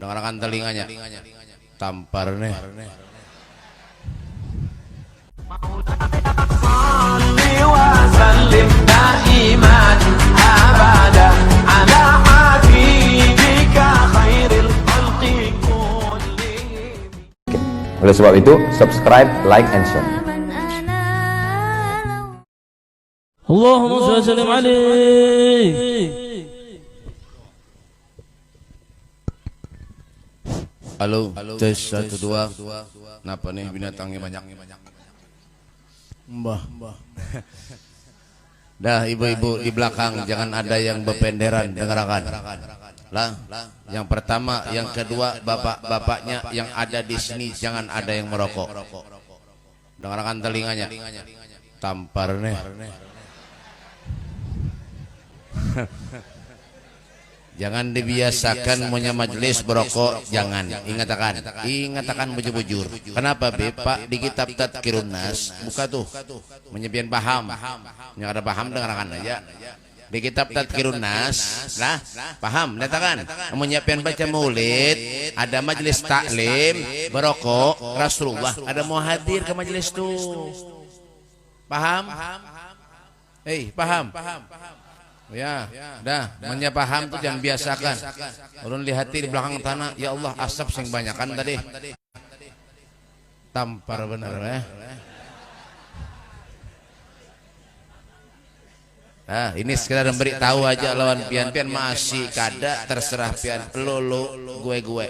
dengarkan telinganya, tampar nih. Oleh sebab itu, subscribe, like, and share. Allahumma salli alaihi. Halo, tes 1 2. Kenapa nih binatangnya banyak? Mbah. Dah ibu-ibu di belakang jangan ada yang bependeran, dengarkan. Lah, yang pertama, yang kedua, bapak-bapaknya yang ada di sini jangan ada yang merokok. Dengarkan telinganya, tampar nih. Jangan dibiasakan punya majelis berokok, jangan. Ingatakan bujur-bujur. Kenapa be? Pak di kitab Tadhkirun Nas, buka tuh menyepian paham. Yang ada paham dengarkan aja. Di kitab Tadhkirun Nas, lah paham, nyatakan. Menyiapkan baca maulid, ada majelis taklim berokok, Rasulullah ada mau hadir ke majelis tuh. Paham? Paham? Ya, dah, menyapaham tuh jangan biasakan. Ulun lihat di belakang tanah, ya Allah asap sing banyakan tadi. Tampar bener ya. Nah, ini sekedar memberi tahu aja lawan pian-pian masih kada terserah pian lo gue.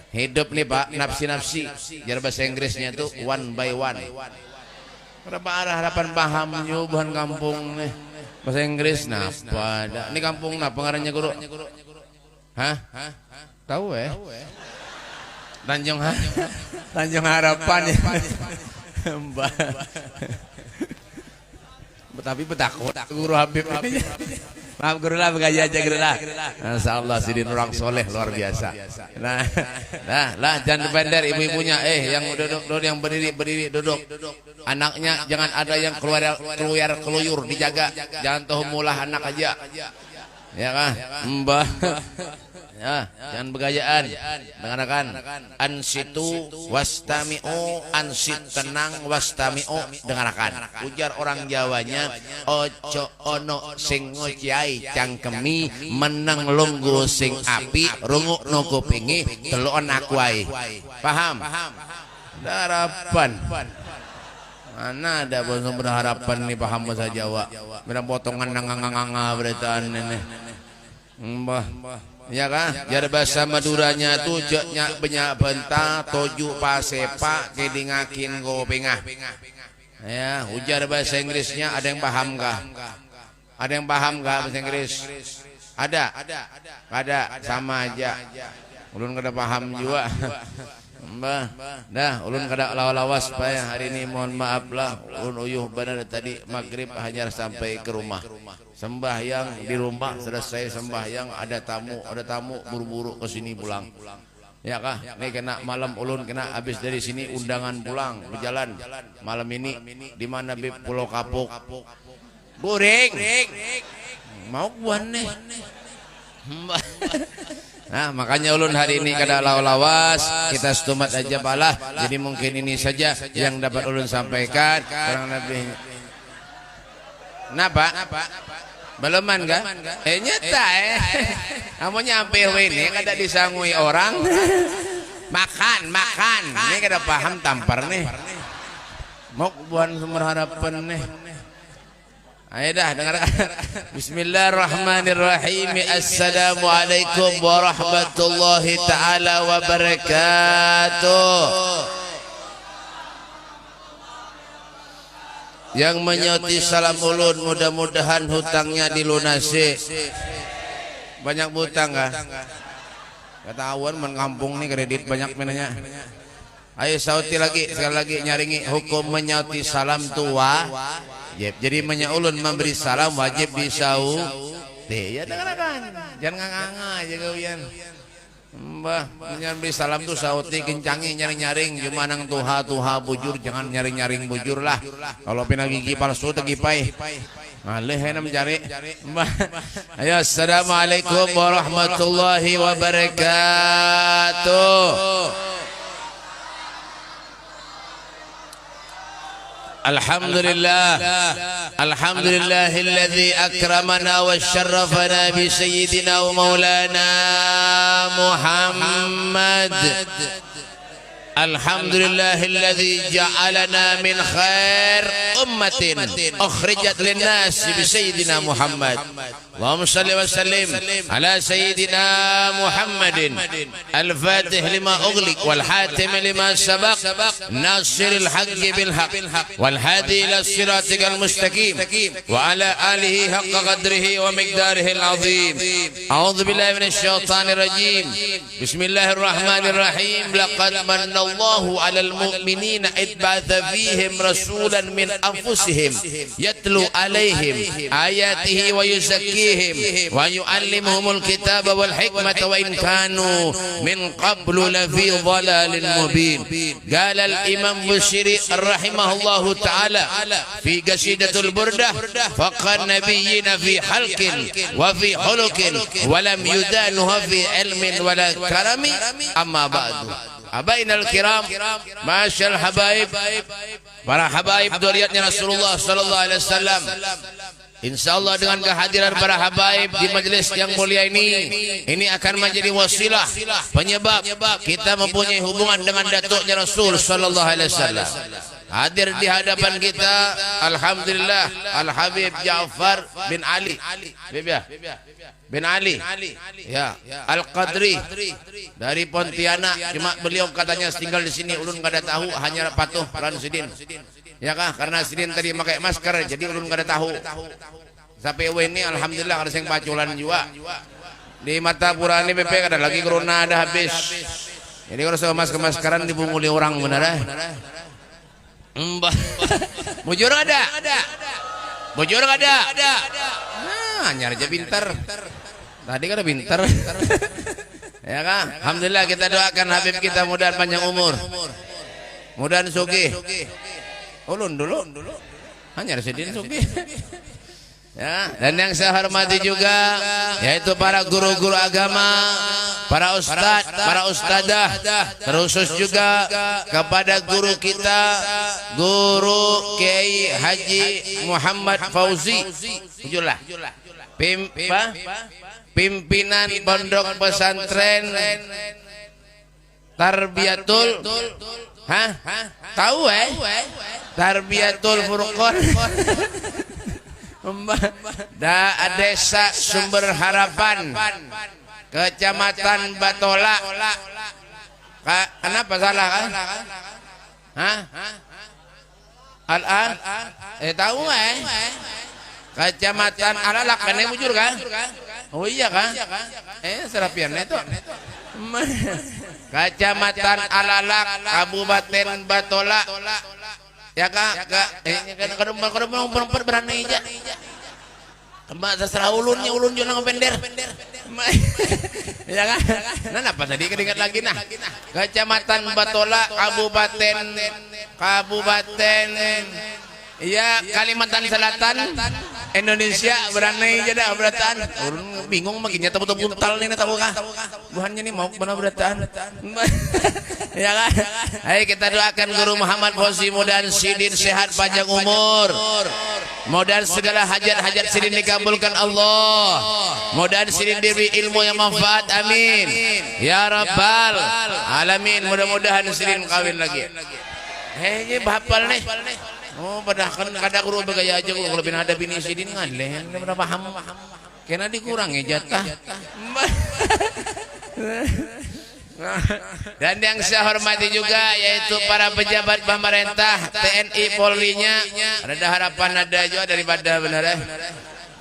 Hidup nih Pak, nafsi-nafsi. Jar bahasa Inggrisnya tuh one by one. Berapa arah harapan paham nyubuhan kampung nih. Bahasa Inggris napa ada? Ini kampung napa ngarannya guru? Hah? Tahu ya? Tanjung Harapan ya. Mbak. Tapi betakut guru Habib. Maaf guru lah, begaji aja guru lah. Masya Allah sidin orang soleh luar biasa. Nah, jangan bender ibu-ibunya. Yang duduk, yang berdiri duduk. Anaknya jangan ada yang keluyur dijaga. Jangan tahu mulah anak aja. Ya kan? Mbah. Ya, jangan begayaan. Dengarkan. Ansitu wastami'u, ansit tenang wastami'u, dengarkan. Ujar orang Jawanya, ojo ono sing ngociai cangkemi meneng lunggu sing api rungu no kupingi telon akuai. Paham? Harapan. Mana ada bahasa berharapan nih paham bahasa Jawa. Berapa potongan nganga beritaan ini. Mbah. Ya kan? Jar bahasa Maduranya tuh jeknya banyak benta toju pasepa kidingakin gopengah. Ya, ujar bahasa Inggrisnya ada yang paham kah? Ada yang paham kah bahasa Inggris? Ada? Sama aja. Ulun kada paham juga. Mbah, dah ulun kada lawas supaya hari ini mohon maaf lah ulun uyuh benar tadi maghrib hanya sampai ke rumah. Sembahyang di rumah selesai sembahyang ada tamu buru-buru ke sini pulang. Ya kah? Nih kena malam ulun kena habis dari sini undangan pulang berjalan. Malam ini di mana Bib Pulau Kapuk. Goreng. Mau buan nih. Nah, makanya ulun hari ini kada lawas, kita setumat aja palah. Jadi mungkin ini saja yang dapat ulun sampaikan. Kurang lebih. Napa? Beluman kah? Nyata kamu nyampe ini kada disangui orang. Makan. Ini kada paham tampar nih. Mau buan sumber harapan nih. Ayo dah dengarkan. Bismillahirrahmanirrahim. Assalamualaikum warahmatullahi taala wabarakatuh. Yang menyauti salam ulun mudah-mudahan hutangnya dilunasi. Banyak hutang kah? Ketahuan mengampung nih kredit banyak menanya. Ayo sauti lagi sekali lagi nyaringi hukum menyauti salam tua. Jadi menyaulun memberi salam wajib disau. Ya dengarkan. Jangan nganga aja kalian. Mbah, memberi salam tuh sauti kencangi nyaring-nyaring cuma nang tuha bujur jangan nyaring-nyaring bujur lah. Kalau pina gigi palsu tegi pai. Malih enam cari. Ayo, assalamualaikum warahmatullahi wabarakatuh. Alhamdulillahilladzi akramana wa syarrafana bi sayyidina wa maulana Muhammad. Alhamdulillahilladzi ja'alana min khair ummatin ukhrijat linnas bi sayyidina Muhammad. Allahumma shalli wa sallim ala sayyidina Muhammadin al-fatih lima ughliq wal hatim lima sabaq nasiril haqqi bil haqq wal hadi ila siratikal mustaqim wa ala alihi haqqa qadrihi wa miqdarihi al-azim. A'udzu billahi minasy syaithanir rajim. Bismillahirrahmanirrahim. Laqad manna Allahu 'alal mu'minina id ba'atha fihim rasulan min anfusihim yatlu 'alaihim ayatihi wa yuzakkihim wa yu'allimuhumul kitaba wal hikmata wa in kanu min qablu lafi dhalalin mubin. Qala al-imam Bushiri rahimahullahu ta'ala fi qasidatul burdah faqan nabiyyina fi halqin wa fi khuluqin wa lam yudanuha fi ilmin wa la karami. Amma ba'du, abainal kiram, masyal habaib, para habaib dzurriyyatnya Rasulullah sallallahu alaihi wasallam. Insyaallah dengan kehadiran para habaib di majelis yang mulia ini akan menjadi wasilah penyebab kita mempunyai hubungan dengan datuknya Rasul sallallahu alaihi wasallam. Hadir di hadapan kita alhamdulillah Al Habib Ja'far bin Ali bin Ali ya Al Qadri dari Pontianak. Cuma beliau katanya tinggal di sini, ulun kada tahu, hanya patuh ran sidin. Ya kah, karena sidin tadi pakai masker jadi ulun kada tahu. Sampai ini alhamdulillah ada yang paculan juga. Di mata Purani BP kada lagi corona ada habis. Jadi kalau sama masker-maskeran dibunguli orang benar. Bujur ada. Bujur ada. Nah, nyari aja pintar. Tadi kan pintar. Ya kan? Alhamdulillah kita doakan Habib kita mudah panjang umur. Mudah sugih. Ulun dulu. Hanya sedin sugih. Ya, dan yang saya hormati juga yaitu para guru-guru agama, para ustadz, para ustadzah, terkhusus juga kepada guru kita, Guru Kiai Haji Muhammad Fauzi, pimpinan Pondok Pesantren Tarbiyatul, tahu Tarbiyatul Furqan. Desa Sumber Harapan, Kecamatan Batola. Kenapa salah kan? Al-an? Tahu Kecamatan Alalak kan yang bujur kan? Oh iya kan? Serapian itu. Kecamatan Alalak, Kabupaten Batola. Ya kak, kadang berani aja. Kembali terserah ulunnya, ulun juga ngepender. Ya kan? Nah apa tadi keringat lagi nah? Kecamatan Batola, Kabupaten, iya Kalimantan Selatan, Indonesia. Berani aja dah beratan. Ulun bingung makinnya tahu buntal nih tahu kah? Buhannya nih mau benar beratan. Ya kan? Ayo kita doakan Guru Muhammad Fauzi mudah sidin sehat panjang umur. Mudah segala hajat-hajat sidin dikabulkan Allah. Mudah sidin diberi ilmu yang manfaat. Amin. Ya Rabbal Alamin. Mudah-mudahan sidin kawin lagi. Ini bahapal nih. Oh, padahal kan kada guru bergaya aja kalau bin ada bini sidin ngaleh. Berapa paham? Kena dikurangi jatah. Dan yang saya hormati juga yaitu para pejabat pemerintah TNI Polri-nya. Ada harapan ada juga daripada benar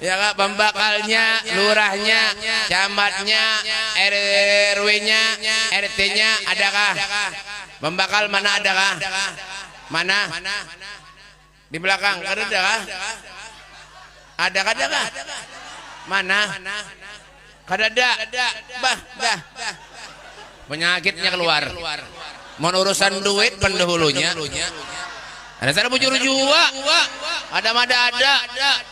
ya kak, pembakalnya, lurahnya, camatnya, RW-nya, RT-nya adakah? Pembakal mana adakah? Mana? Di belakang adakah? Adakah? Mana? Kadada. Bah, dah. Penyakitnya keluar. Mau urusan duit pendahulunya. Ada cara bujur juga. ada.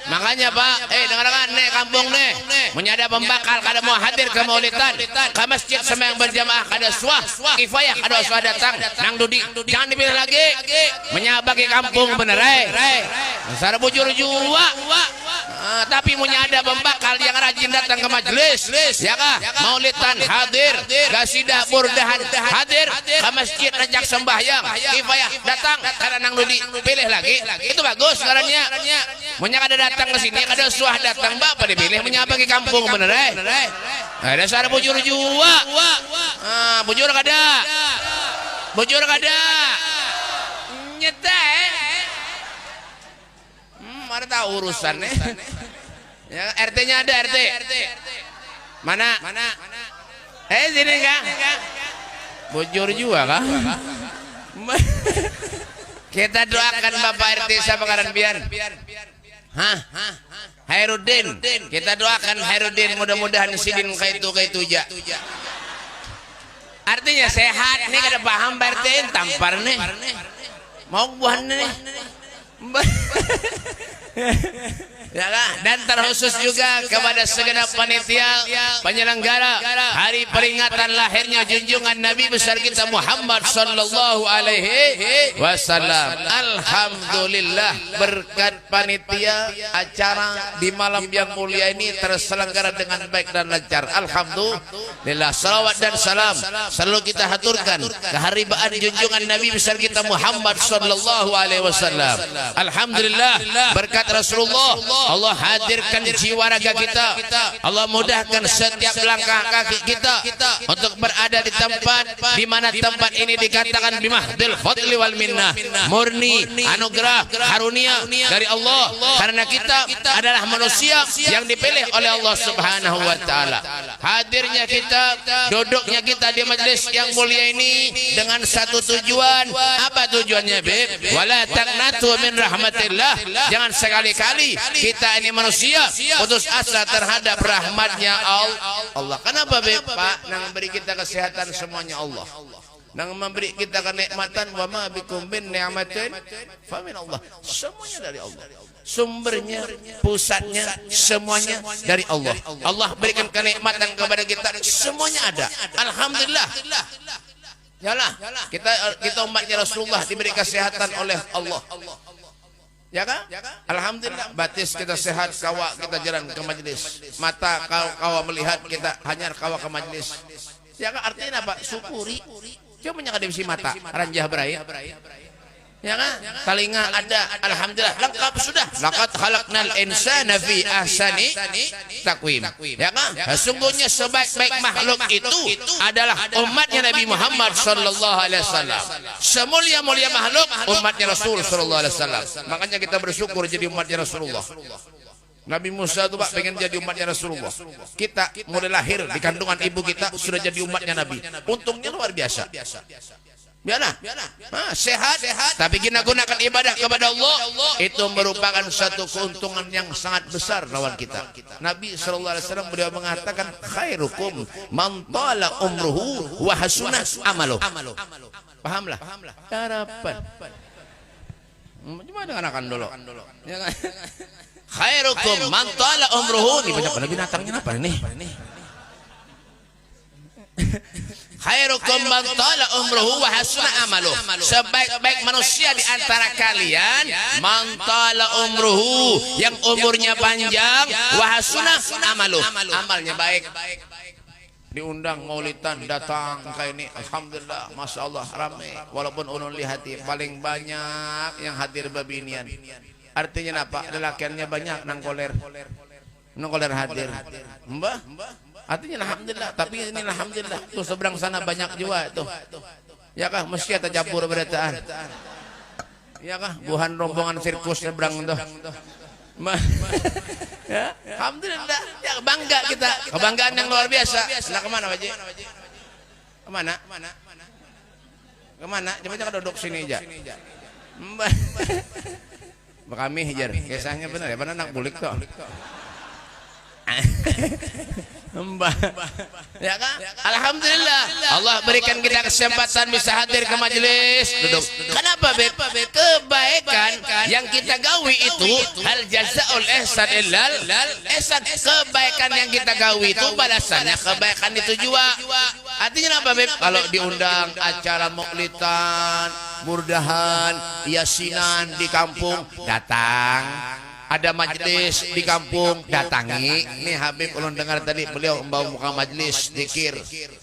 Makanya Pak, dengarkan nih kampung nih, menyada pembakal kada mau hadir ke maulidan, ke masjid sembahyang berjamaah kada suah, kifayah kada suah datang, nang dudi, jangan dipilih lagi, menyabaki kampung bener Sar bujur jua. Tapi menyada pembakal yang rajin datang ke majelis, ya kah? Maulidan hadir, gasidah burdahan hadir, ke masjid rajak sembahyang, kifayah datang, karena nang dudi pilih lagi, itu bagus caranya. Munya kada datang ke sini, kada suah datang, bapak dipilih menyabaki kampung bener ada sar bujur jua. Bujur kada nyetai ada tahu urusan ya, RT-nya ada RT mana sini kah bujur juga kah kita doakan Bapak RT siapa karan biar Hairudin, kita doakan Hairudin mudah-mudahan sidin kaitu ja. Artinya sehat nih kada paham RT tampar nih mau buah nih ya lah. Dan terkhusus juga kepada segenap panitia penyelenggara hari peringatan lahirnya junjungan Nabi besar kita Muhammad sallallahu alaihi wasallam. Alhamdulillah berkat panitia acara di malam yang mulia ini terselenggara dengan baik dan lancar. Alhamdulillah. Salawat dan salam selalu kita haturkan keharibaan junjungan Nabi besar kita Muhammad sallallahu alaihi wasallam. Alhamdulillah berkat Rasulullah Allah hadirkan jiwa raga kita, Allah mudahkan setiap langkah kaki kita untuk berada di tempat di mana tempat ini dikatakan bimahdil fadli wal minnah, murni anugerah karunia dari Allah, karena kita adalah manusia yang dipilih oleh Allah Subhanahu wa taala. Hadirnya kita, duduknya kita di majelis yang mulia ini dengan satu tujuan. Apa tujuannya, Beb? Wala taqnatu min rahmatillah. Jangan sekali-kali kita ini manusia putus asa terhadap rahmatnya Allah. Kenapa, Beb? Pak, nang memberi kita kesehatan semuanya Allah. Nang memberi kita kenikmatan, wa ma bikum min ni'matin fa min Allah. Semuanya dari Allah. Sumbernya, pusatnya, semuanya dari Allah. Allah berikan kenikmatan kepada kita, semuanya ada. Alhamdulillah. Yalah, kita umatnya Rasulullah diberi kesehatan oleh Allah. Ya kan? Alhamdulillah, batis kita sehat, kawa kita jalan ke majelis. Mata kawa melihat, kita hanya kawa ke majelis. Ya kan? Artinya apa? Syukuri. Coba menyakadisi mata, ranjah berai. Ya kan? Telinga ada, alhamdulillah lengkap sudah. Laqad khalaqnal insana fi ahsani taqwim. Ya kan? Sesungguhnya sebaik-baik makhluk itu adalah umatnya Nabi Muhammad sallallahu alaihi wasallam. Semulia-mulia makhluk umatnya Rasul sallallahu alaihi wasallam. Makanya kita bersyukur jadi umatnya Rasulullah. Nabi Musa itu Pak pengen jadi umatnya Rasulullah. Kita mulai lahir di kandungan ibu kita sudah jadi umatnya Nabi. Untungnya luar biasa. Biarlah, sehat, tapi kita gunakan ibadah kepada Allah, itu merupakan satu keuntungan yang sangat besar lawan kita. Nabi sallallahu alaihi wasallam beliau mengatakan khairukum man tala umruhu wa hasuna amaluh. Pahamlah? Harapan. Cuma dengarkan dulu. Khairukum man tala umruhu. Ini banyak binatangnya apa ini? Khairukum man tala umruhu wa hasuna amaluh. Sebaik-baik manusia di antara kalian man tala umruhu, yang umurnya panjang, wa hasuna amaluh, amalnya baik. Diundang maulidan datang kayak ini, alhamdulillah, masya Allah ramai. Walaupun ulun lihati paling banyak yang hadir babinian. Artinya apa? Lelakiannya banyak nang koler hadir. Mbah? Artinya alhamdulillah, tapi ini alhamdulillah tuh seberang sana banyak juga tuh. Ya kah, mesti ada campur berataan. Ya kah, buhan rombongan sirkus seberang tuh. Ya, alhamdulillah, ya bangga kita, kebanggaan yang luar biasa. Nah, kemana Pak Ji? Kemana? Coba jangan duduk sini aja. Kami hijar, kisahnya benar ya, benar anak bulik tuh. Mbah, ya kan? Alhamdulillah Allah berikan kita kesempatan bisa hadir ke majelis. Duduk. Kenapa Beb? Kebaikan yang kita gawi itu hal jazaul ihsan illal ihsan. Kebaikan yang kita gawi itu balasannya kebaikan itu juga. Artinya apa Beb? Kalau diundang acara maulidan, murdahan, yasinan di kampung, datang. Ada majelis di kampung, datangi. Nih Habib ulun dengar tadi beliau membawa muka majelis zikir,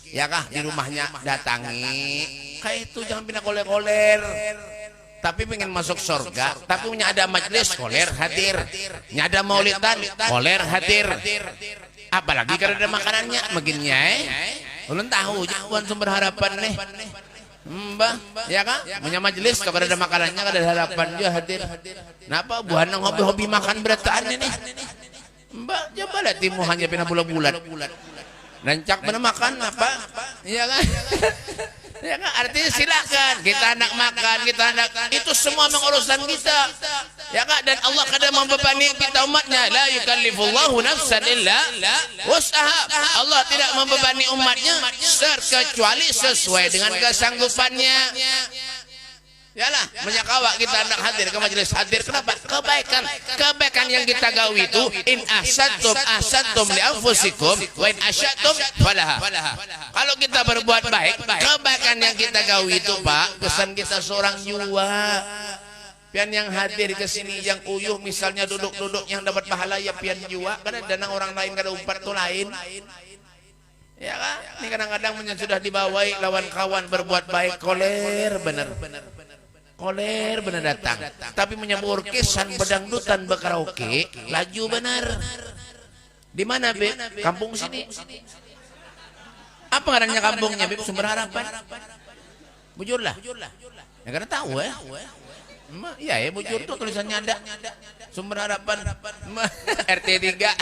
ya kah di rumahnya, datangi. Kayak itu jangan pindah koler-koler. Tapi pengen masuk surga, tapi punya ada majelis koler hadir, nyada maulidan koler hadir. Apalagi kalau ada makanannya, begininya ulun tahu jawaban sumber harapan nih. Mbah, ya kan? Punya majelis kalau ada makanannya, ada harapan dia hadir. Kenapa buah nang hobi-hobi makan berataan ini? Mbah, coba lihat timu hanya pina bulan-bulan. Rancak bener makan apa? Iya kan? Ya kan? Artinya silakan kita anak makan, kita anak itu semua mengurusan kita. Ya kan? Dan Allah kadang membebani kita umatnya. La yukallifullahu nafsan illa wus'aha. Allah tidak membebani umatnya kecuali sesuai dengan kesanggupannya. Yalah, menyakawa kita anak hadir ke majelis hadir. Kenapa? Kebaikan yang kita gawi itu in ahsantum li anfusikum wa in asyatum falaha. Kalau kita berbuat baik, kebaikan yang kita gawi itu Pak, pesan kita seorang jiwa. Pian yang hadir ke sini yang uyuh misalnya duduk-duduk yang dapat pahala ya pian jiwa, karena dana orang lain kada umpat tu lain. Ya kan? Ini kadang-kadang sudah dibawai lawan kawan berbuat baik koler bener. Koler bener datang, tapi menyambut orkesan bedangdutan berkaraoke laju bener. Di mana Beb? Kampung sini. Apa ngarannya kampungnya Beb? Sumber Harapan. Bujurlah. Ya karena tahu ya. Iya ya bujur tuh tulisannya ada. Sumber Harapan. RT 3.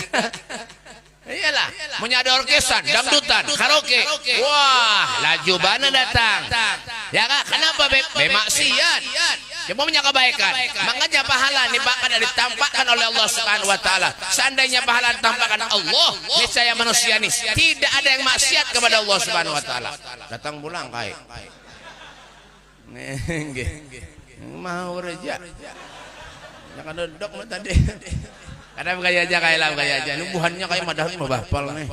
Iyalah, punya ada orkesan, dangdutan, karaoke. Wah, laju bana datang. Ya kan? Kenapa Beb? Maksiat. Cuma punya kebaikan. Makanya pahala nih Pak kada ditampakkan oleh Allah Subhanahu wa taala. Seandainya pahala ditampakkan Allah, niscaya manusia nih tidak ada yang maksiat kepada Allah Subhanahu wa taala. Datang pulang kai. Nggih. Mau reja. Jangan duduk tadi. Ada gaya aja kayak lah gaya aja. Nubuhannya kayak madahun mau bahpal nih.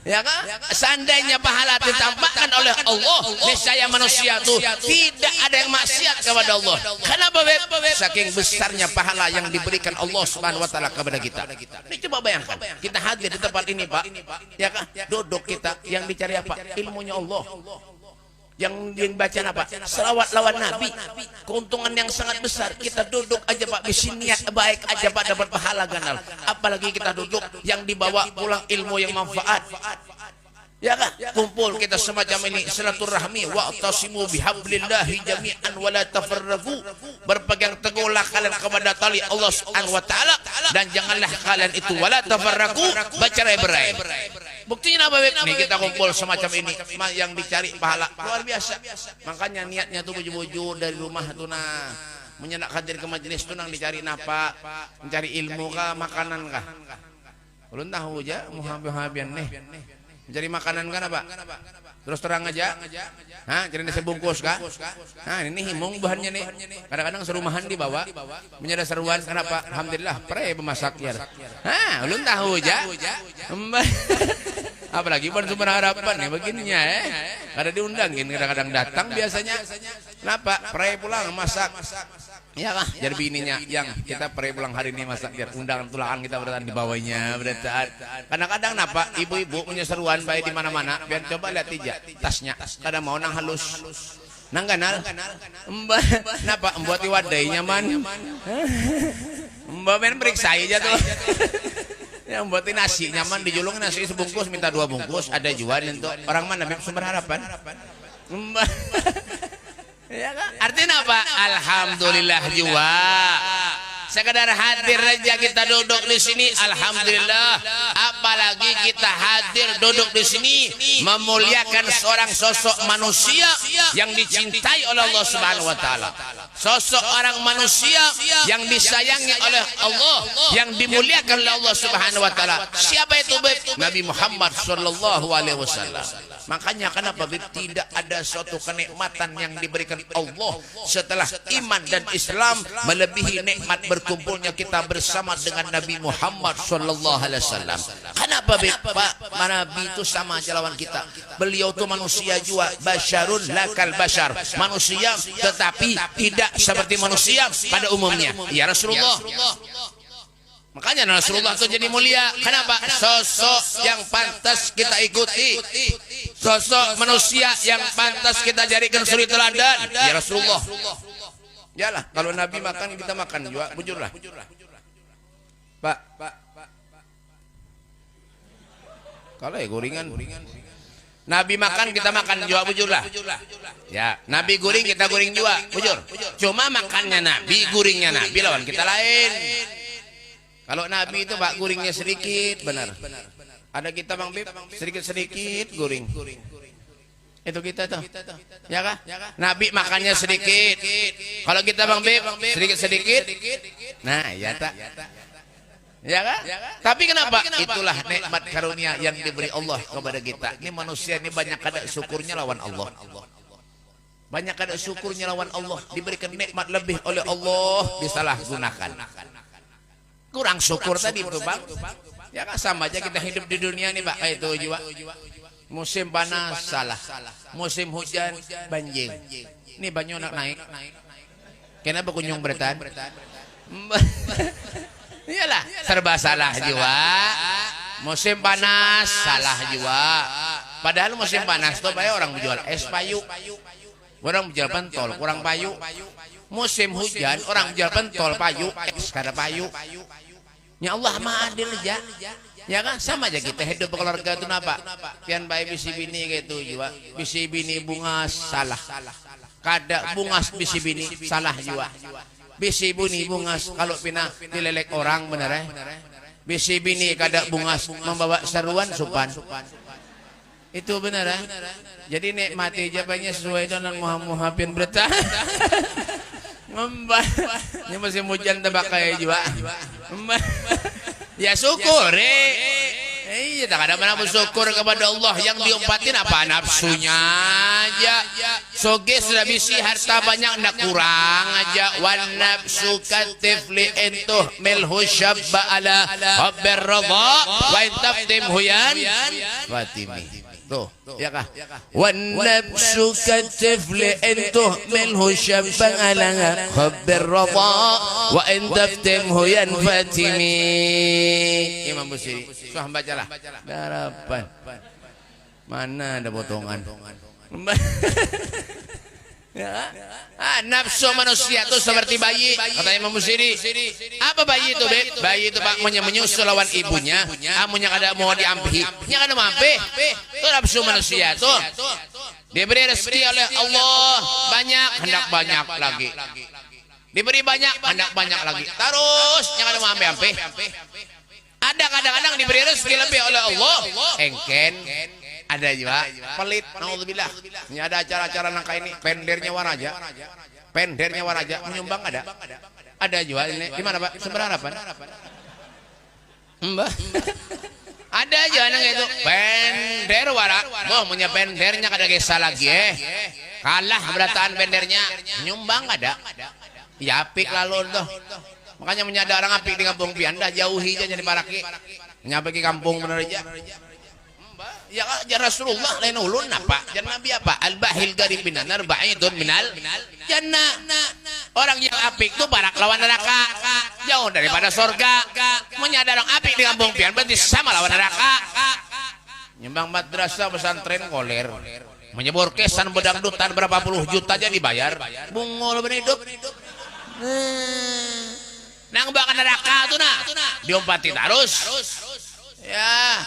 Ya kan? Seandainya pahala ditampakkan oleh Allah, niscaya manusia itu tidak ada yang maksiat kepada Allah. Kenapa Beb? Saking besarnya pahala yang diberikan Allah Subhanahu wa taala kepada kita. Ini coba bayangkan, kita hadir di tempat ini Pak. Ya kan? Duduk kita yang dicari apa? Ilmunya Allah. Yang dibaca apa? Selawat lawan Nabi. Keuntungan yang sangat besar. Kita duduk aja Pak, bisi niat baik aja Pak dapat pahala ganal. Apalagi kita duduk yang dibawa pulang ilmu yang manfaat. Ya kan? Kumpul kita semacam ini silaturahmi wa tasimu bihablillahi jami'an wa la tafarraqu. Berpegang teguhlah kalian kepada tali Allah Subhanahu wa taala dan janganlah kalian itu wala tafarraqu bercerai-berai. Buktinya apa Beb? Nih kita kumpul semacam ini yang dicari pahala luar biasa. Makanya niatnya tuh buju-buju dari rumah tuh nah menyenak hadir ke majelis tuh nang dicari napa, mencari ilmu kah, makanan kah. Ulun tahu aja muhabian nih. Mencari makanan kan apa? Terus terang aja. Hah, cari nasi bungkus kah? Nah, ini himung bahannya nih. Kadang-kadang serumahan dibawa. Menyada seruan kenapa? Alhamdulillah, pre pemasak ya. Hah, ulun tahu aja. Apalagi bukan Sumber Harapan nih begininya Ada diundangin kadang-kadang datang biasanya. Kenapa? Pre pulang masak. Ya lah, jadi bininya yang kita pre pulang hari ini masak biar undangan tulangan kita berada di bawahnya berataan. Kadang-kadang napa ibu-ibu punya seruan baik di mana-mana. Biar coba lihat aja tasnya. Kadang mau nang halus. Nang ganal. Mbak, napa membuat wadainya man. Mbak men periksa aja tuh. Yang buat nasi nyaman dijulung nasi sebungkus minta 2 bungkus ada jual untuk orang mana Beb Sumber Harapan. Mbak. Ya kan? Artinya apa? Alhamdulillah juga. Sekedar hadir aja kita duduk di sini, alhamdulillah. apalagi kita hadir duduk di sini memuliakan seorang sosok manusia yang dicintai oleh Allah Subhanahu wa taala. Sosok orang manusia yang disayangi oleh Allah, yang dimuliakan oleh Allah Subhanahu wa taala. Siapa itu, Beb? Nabi Muhammad sallallahu alaihi wasallam. Makanya kenapa, Beb, tidak ada suatu kenikmatan yang diberikan Allah setelah iman dan Islam melebihi nikmat berkumpulnya kita bersama dengan Nabi Muhammad sallallahu alaihi wasallam. Kenapa, Beb? Pak, Nabi itu sama aja lawan kita. Beliau itu manusia juga, basyarun lakal basyar. Manusia tetapi tidak seperti manusia pada umumnya. Ya Rasulullah. Makanya Rasulullah itu jadi mulia. Kenapa? Sosok yang pantas kita ikuti. Sosok manusia yang pantas kita jadikan suri teladan. Ya Rasulullah. Yalah, kalau Nabi makan kita makan juga, bujurlah. Pak. Kalau ya gorengan. Nabi makan kita makan juga, bujurlah. Ya, Nabi guring kita guring juga, bujur. Cuma makannya Nabi, guringnya Nabi lawan kita lain. Kalau Nabi itu Pak guringnya sedikit, benar. Ada kita Bang Bib, sedikit-sedikit guring. Itu kita tuh. Ya kah? Nabi makannya sedikit. Kalau kita Bang Bib, sedikit-sedikit. Nah, ya tak. Ya kan? Tapi kenapa? Itulah nikmat karunia yang diberi Allah kepada kita. Ini manusia ini banyak kada syukurnya lawan Allah. Banyak kada syukurnya lawan Allah. Diberikan nikmat lebih oleh Allah, disalahgunakan. Kurang syukur tadi itu, Bang. Ya kan sama aja kita hidup di dunia ini, Pak. Itu juga. Musim panas salah. Musim hujan banjir. Ini banyu nak naik. Kenapa kunjung bertahan? Iyalah, serba salah juga. Musim panas salah juga. Padahal musim panas tuh banyak orang menjual es payu. Orang menjual pentol kurang payu. Musim hujan orang menjual pentol payu, es kada payu. Ya Allah mah adil aja. Ya kan sama aja kita hidup keluarga itu napa? Pian bayi bisi bini gitu juga. Bisi bini bunga salah. Kada bungas bisi bini salah juga. Bisi bini bungas kalau pinah dilelek orang benar ya. Bisi bini kada bungas membawa seruan supan. Itu benar ya. Jadi nikmati jawabannya sesuai dengan muhapin bertah. Mbah, ini musim hujan tebak kayak juga. Mbah, ya syukur, iya, tak ada mana bersyukur kepada Allah yang diumpatin apa nafsunya aja. Soge sudah bisi harta banyak nak kurang aja. Wan nafsu katifli entuh milhu syabba ala habber radha wa intaftim huyan fatimi. Tuh, ya kah? Wan nafsu katifli entuh milhu syabba ala habber radha wa intaftim huyan fatimi. Imam Busiri, suah bacalah. Darapan. Mana ada potongan? Ya. Nafsu manusia itu seperti bayi, kata Imam Busiri. Apa bayi itu, Beb? Bayi itu Pak menyusul lawan ibunya, amunya kada mau diampi, nya kada mampe. Itu nafsu manusia itu. Diberi rezeki oleh Allah banyak, hendak banyak lagi. Diberi banyak, hendak banyak lagi. Terus nya kada mampe. Ada kadang-kadang diberi rezeki lebih oleh Allah, engken. Ada juga pelit, naudzubillah. Ini ada acara-acara nangka ini, pendernya waraja. Pendernya waraja menyumbang ada. Ada juga ini. Di mana, Pak? Sumber harapan. Mbah. Ada aja nang itu. Pender wara. Boh, punya pendernya kada kisah lagi Kalah berataan pendernya. Nyumbang ada. Ya apik lalu tuh. Makanya menyadar orang apik di kampung pian dah jauhi aja jadi paraki. Nyampe ke kampung bener aja. Ya Rasulullah lain ulun apa? Jangan Nabi apa? Al-bahil garibin anar ba'idun minal jannah. Orang yang apik itu barak lawan neraka, jauh daripada surga. Menyadar orang apik di kampung pian berarti sama lawan neraka. Nyumbang madrasah pesantren koler. Menyebur kesan bedangdutan berapa puluh juta aja dibayar. Bungol berhidup. Nang bakal neraka tuh nah. Diompati terus. Ya,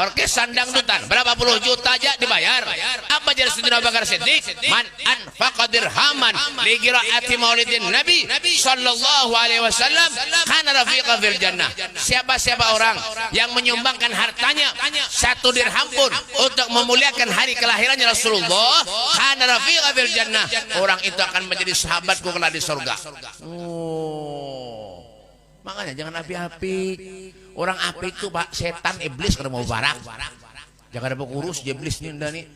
orkes sandang dutan berapa puluh juta aja dibayar. Apa Apa jadi Sayyidina Abu Bakar Siddiq? Man anfaqa dirhaman li qiraati maulidin Nabi sallallahu alaihi wasallam kana rafiqa fil jannah. Siapa orang yang menyumbangkan hartanya 1 dirham pun untuk memuliakan hari kelahirannya Rasulullah, kana rafiqa fil jannah. Orang itu akan menjadi sahabatku kelak di surga. Oh. Makanya jangan api-api. Orang api itu Pak, setan iblis kada mau barak. Jangan ada kurus iblis nih nih.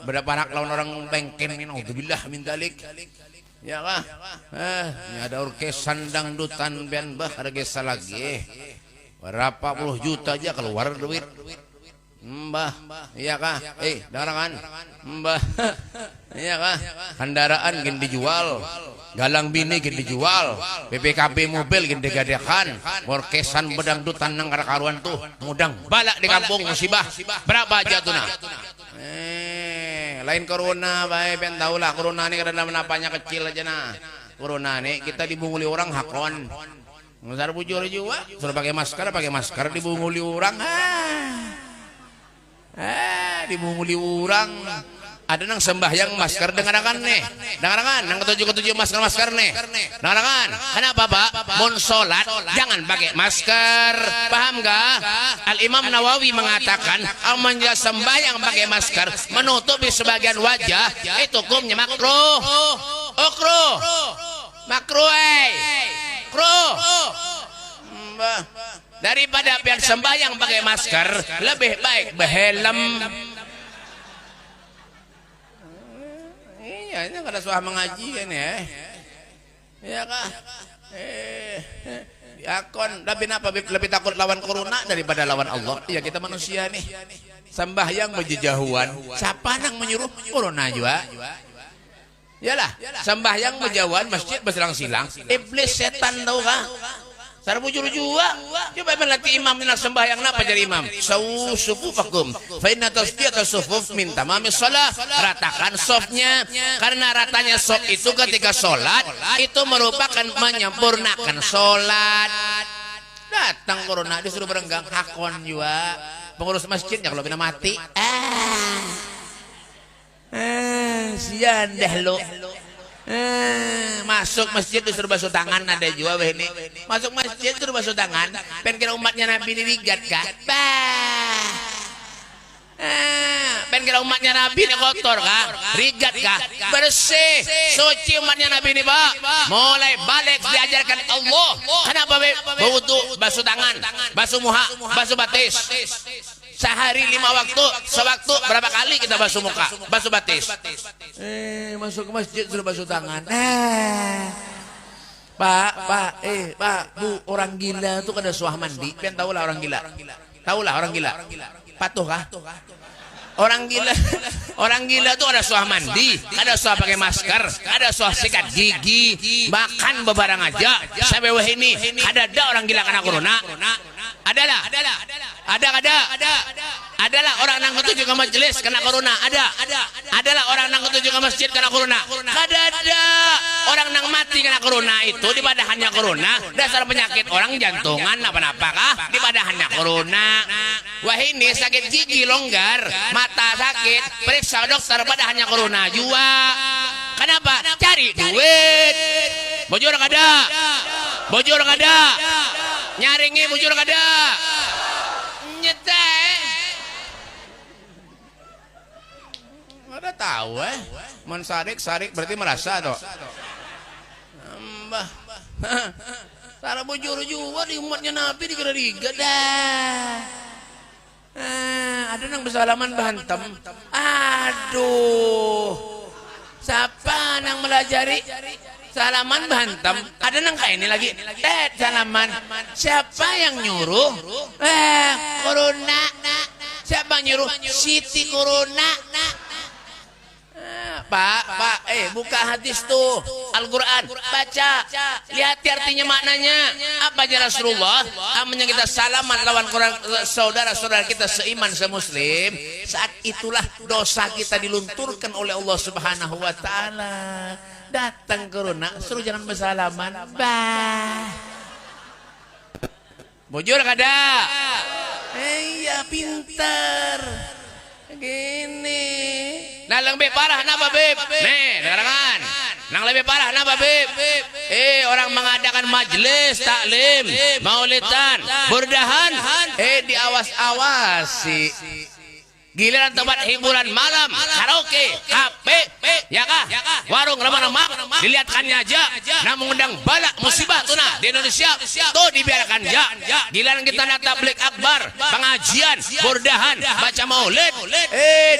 Berapa barak lawan orang bengken ini, naudzubillah min dzalik. Ya kah? Ini ada orkesan dangdutan ben bah ada gesa lagi. Berapa puluh juta aja keluar duit. Mbah, iya kah? Darangan. Mbah. Iya kah? Kendaraan gini dijual. Galang bini gini dijual. BPKB mobil gini digadekan. Orkesan bedangdutan nang karuan tuh. Mudang balak di kampung musibah. Berapa aja tuh nah? Lain corona bae ben tahu lah corona ini karena menapanya kecil aja nah. Corona nih kita dibunguli orang hakon. Ngasar bujur juga. Suruh pakai masker dibunguli orang. Dibunguli orang. Ada nang sembahyang masker dengarkan nih. Dengarkan nang ketujuh masker nih. Dengarkan. Kenapa Pak? Mun salat jangan pakai masker. Paham gak? Al Imam Nawawi mengatakan amun sembahyang pakai masker menutupi sebagian wajah itu hukumnya makruh. Makruh. Daripada biar sembahyang pakai masker lebih baik berhelm. Iya, ini kada suah mengaji kan ya. Iya kah? Akon lebih takut lawan corona daripada lawan Allah. Iya kita manusia nih. Sembahyang berjejauhan. Siapa nang menyuruh corona juga? Yalah, sembahyang berjauhan masjid bersilang-silang. Iblis setan tahu kah? Sar bujur juga. Coba melatih imam nak sembahyang apa jadi imam? Sufufakum fa inna tasdiyata sufuf min tamamis shalah. Ratakan sofnya karena ratanya sof itu ketika sholat itu merupakan menyempurnakan sholat. Datang corona disuruh berenggang hakon juga. Pengurus masjidnya kalau bina mati. Sian dah lo. Masuk masjid disuruh basuh tangan ada juga ini. Masuk masjid disuruh basuh tangan. Pengen kira umatnya Nabi ini rigat kah? Pengen kira umatnya Nabi ini kotor kah? Rigat kah? Bersih, suci umatnya Nabi ini Pak. Mulai balik diajarkan Allah. Kenapa berwudu basuh tangan, basuh muha, basuh batis. Sehari 5 waktu, sewaktu berapa kali kita basuh muka, basuh batis. Masuk ke masjid suruh basuh tangan. Pak, Bu, orang gila tuh kada suah mandi. Pian tahulah orang gila. Tahulah orang gila. Patuh kah? Orang gila tuh ada suah mandi, ada suah pakai masker, ada suah sikat gigi, makan bebarang aja. Sampai wah ini ada orang gila kena corona. Adalah orang nang ketujuh ke majelis kena corona. Adalah orang nang ketujuh ke masjid kena corona. Ada orang nang mati kena corona itu di badahannya corona. Dasar penyakit orang jantungan apa-apa kah? Di badahannya corona. Wah ini sakit gigi longgar, mata sakit, periksa dokter badahannya corona juga. Kenapa? Cari duit. Bojor kada. Nyaringi bujur kada. Nyetek. Ada tahu Mun sarik berarti merasa toh. Mbah. Cara bujur juga di umatnya Nabi dikira-dikira dah. Ada nang bersalaman bahantem. Aduh. Siapa nang melajari salaman bahantem? Ada nang kayak ini lagi. Salaman. Siapa yang nyuruh? Corona. Siapa nyuruh? Siti Corona. Pak, buka hadis tuh Al-Quran, baca, lihat artinya maknanya. Apa aja Rasulullah? Amanya kita salaman lawan saudara-saudara kita seiman semuslim. Saat itulah dosa kita dilunturkan oleh Allah Subhanahu Wa Taala. Datang corona, suruh jangan bersalaman. Bujur kada? Iya pintar. Gini. Nah lebih parah napa Beb? Nih, dengarkan. Nang lebih parah napa Beb? Orang mengadakan majelis taklim, maulidan, burdahan, diawas-awasi. Giliran tempat hiburan malam, karaoke, kafe, ya kah? Warung remang-remang, dilihatkannya aja. Nah mengundang balak musibah tuna di Indonesia, tuh dibiarkan ya. Giliran kita nata tabligh akbar, pengajian, burdahan, baca maulid,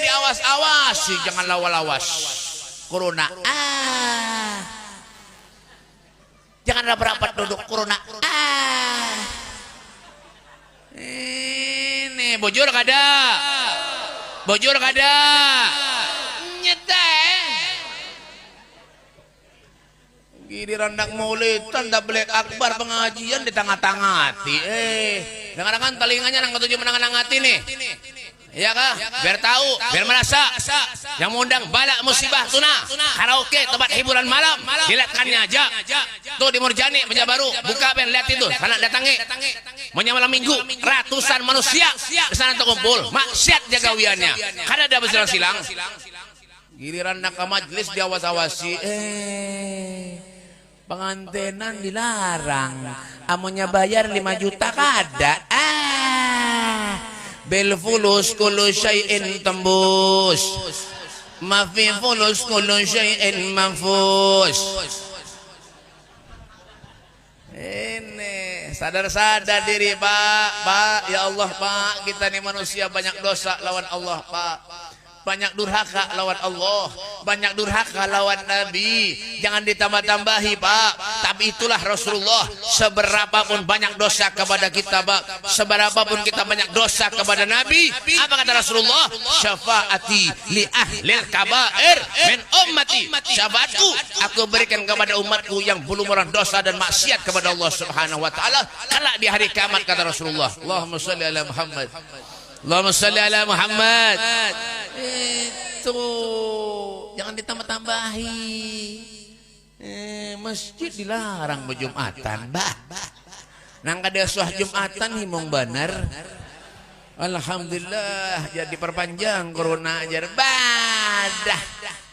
diawas-awasi, jangan lawas-lawas. Corona, jangan rapat-rapat duduk corona. Ini bujur kada. Bojor kada nyeteh gini rendak maulidan tabligh akbar pengajian di tengah-tengah dengarkan telinganya nang ketujuh menangan hati nih ya kah biar tahu biar merasa yang mengundang balak musibah tuna karaoke tempat hiburan malam dilihatkannya aja tuh di Murjani Meja Baru buka ben lihat itu sana datangi mau malam minggu ratusan manusia di sana terkumpul maksiat jagawiannya karena ada besar silang giliran nak ke majelis diawas-awasi pengantenan dilarang amunnya bayar 5 juta kada bil fulus kullu syai'in tembus ma fi fulus kullu syai'in manfus. Ini sadar-sadar diri Pak ya Allah Pak kita ini manusia banyak dosa lawan Allah Pak banyak durhaka lawan Allah banyak durhaka lawan Nabi jangan ditambah-tambahi Pak tapi itulah Rasulullah seberapapun banyak dosa kepada kita Pak seberapapun kita banyak dosa kepada Nabi apa kata Rasulullah syafaati li ahlil kabair min ummati syafaatku aku berikan kepada umatku yang belum orang dosa dan maksiat kepada Allah Subhanahu wa taala kelak di hari kiamat kata Rasulullah Allahumma shalli ala Muhammad Allahumma shalli ala Muhammad. Itu jangan ditambah-tambahi. Masjid dilarang berjumatan, Mbak. Nang kada suah jumatan himong bener. Alhamdulillah jadi perpanjang corona ajar badah.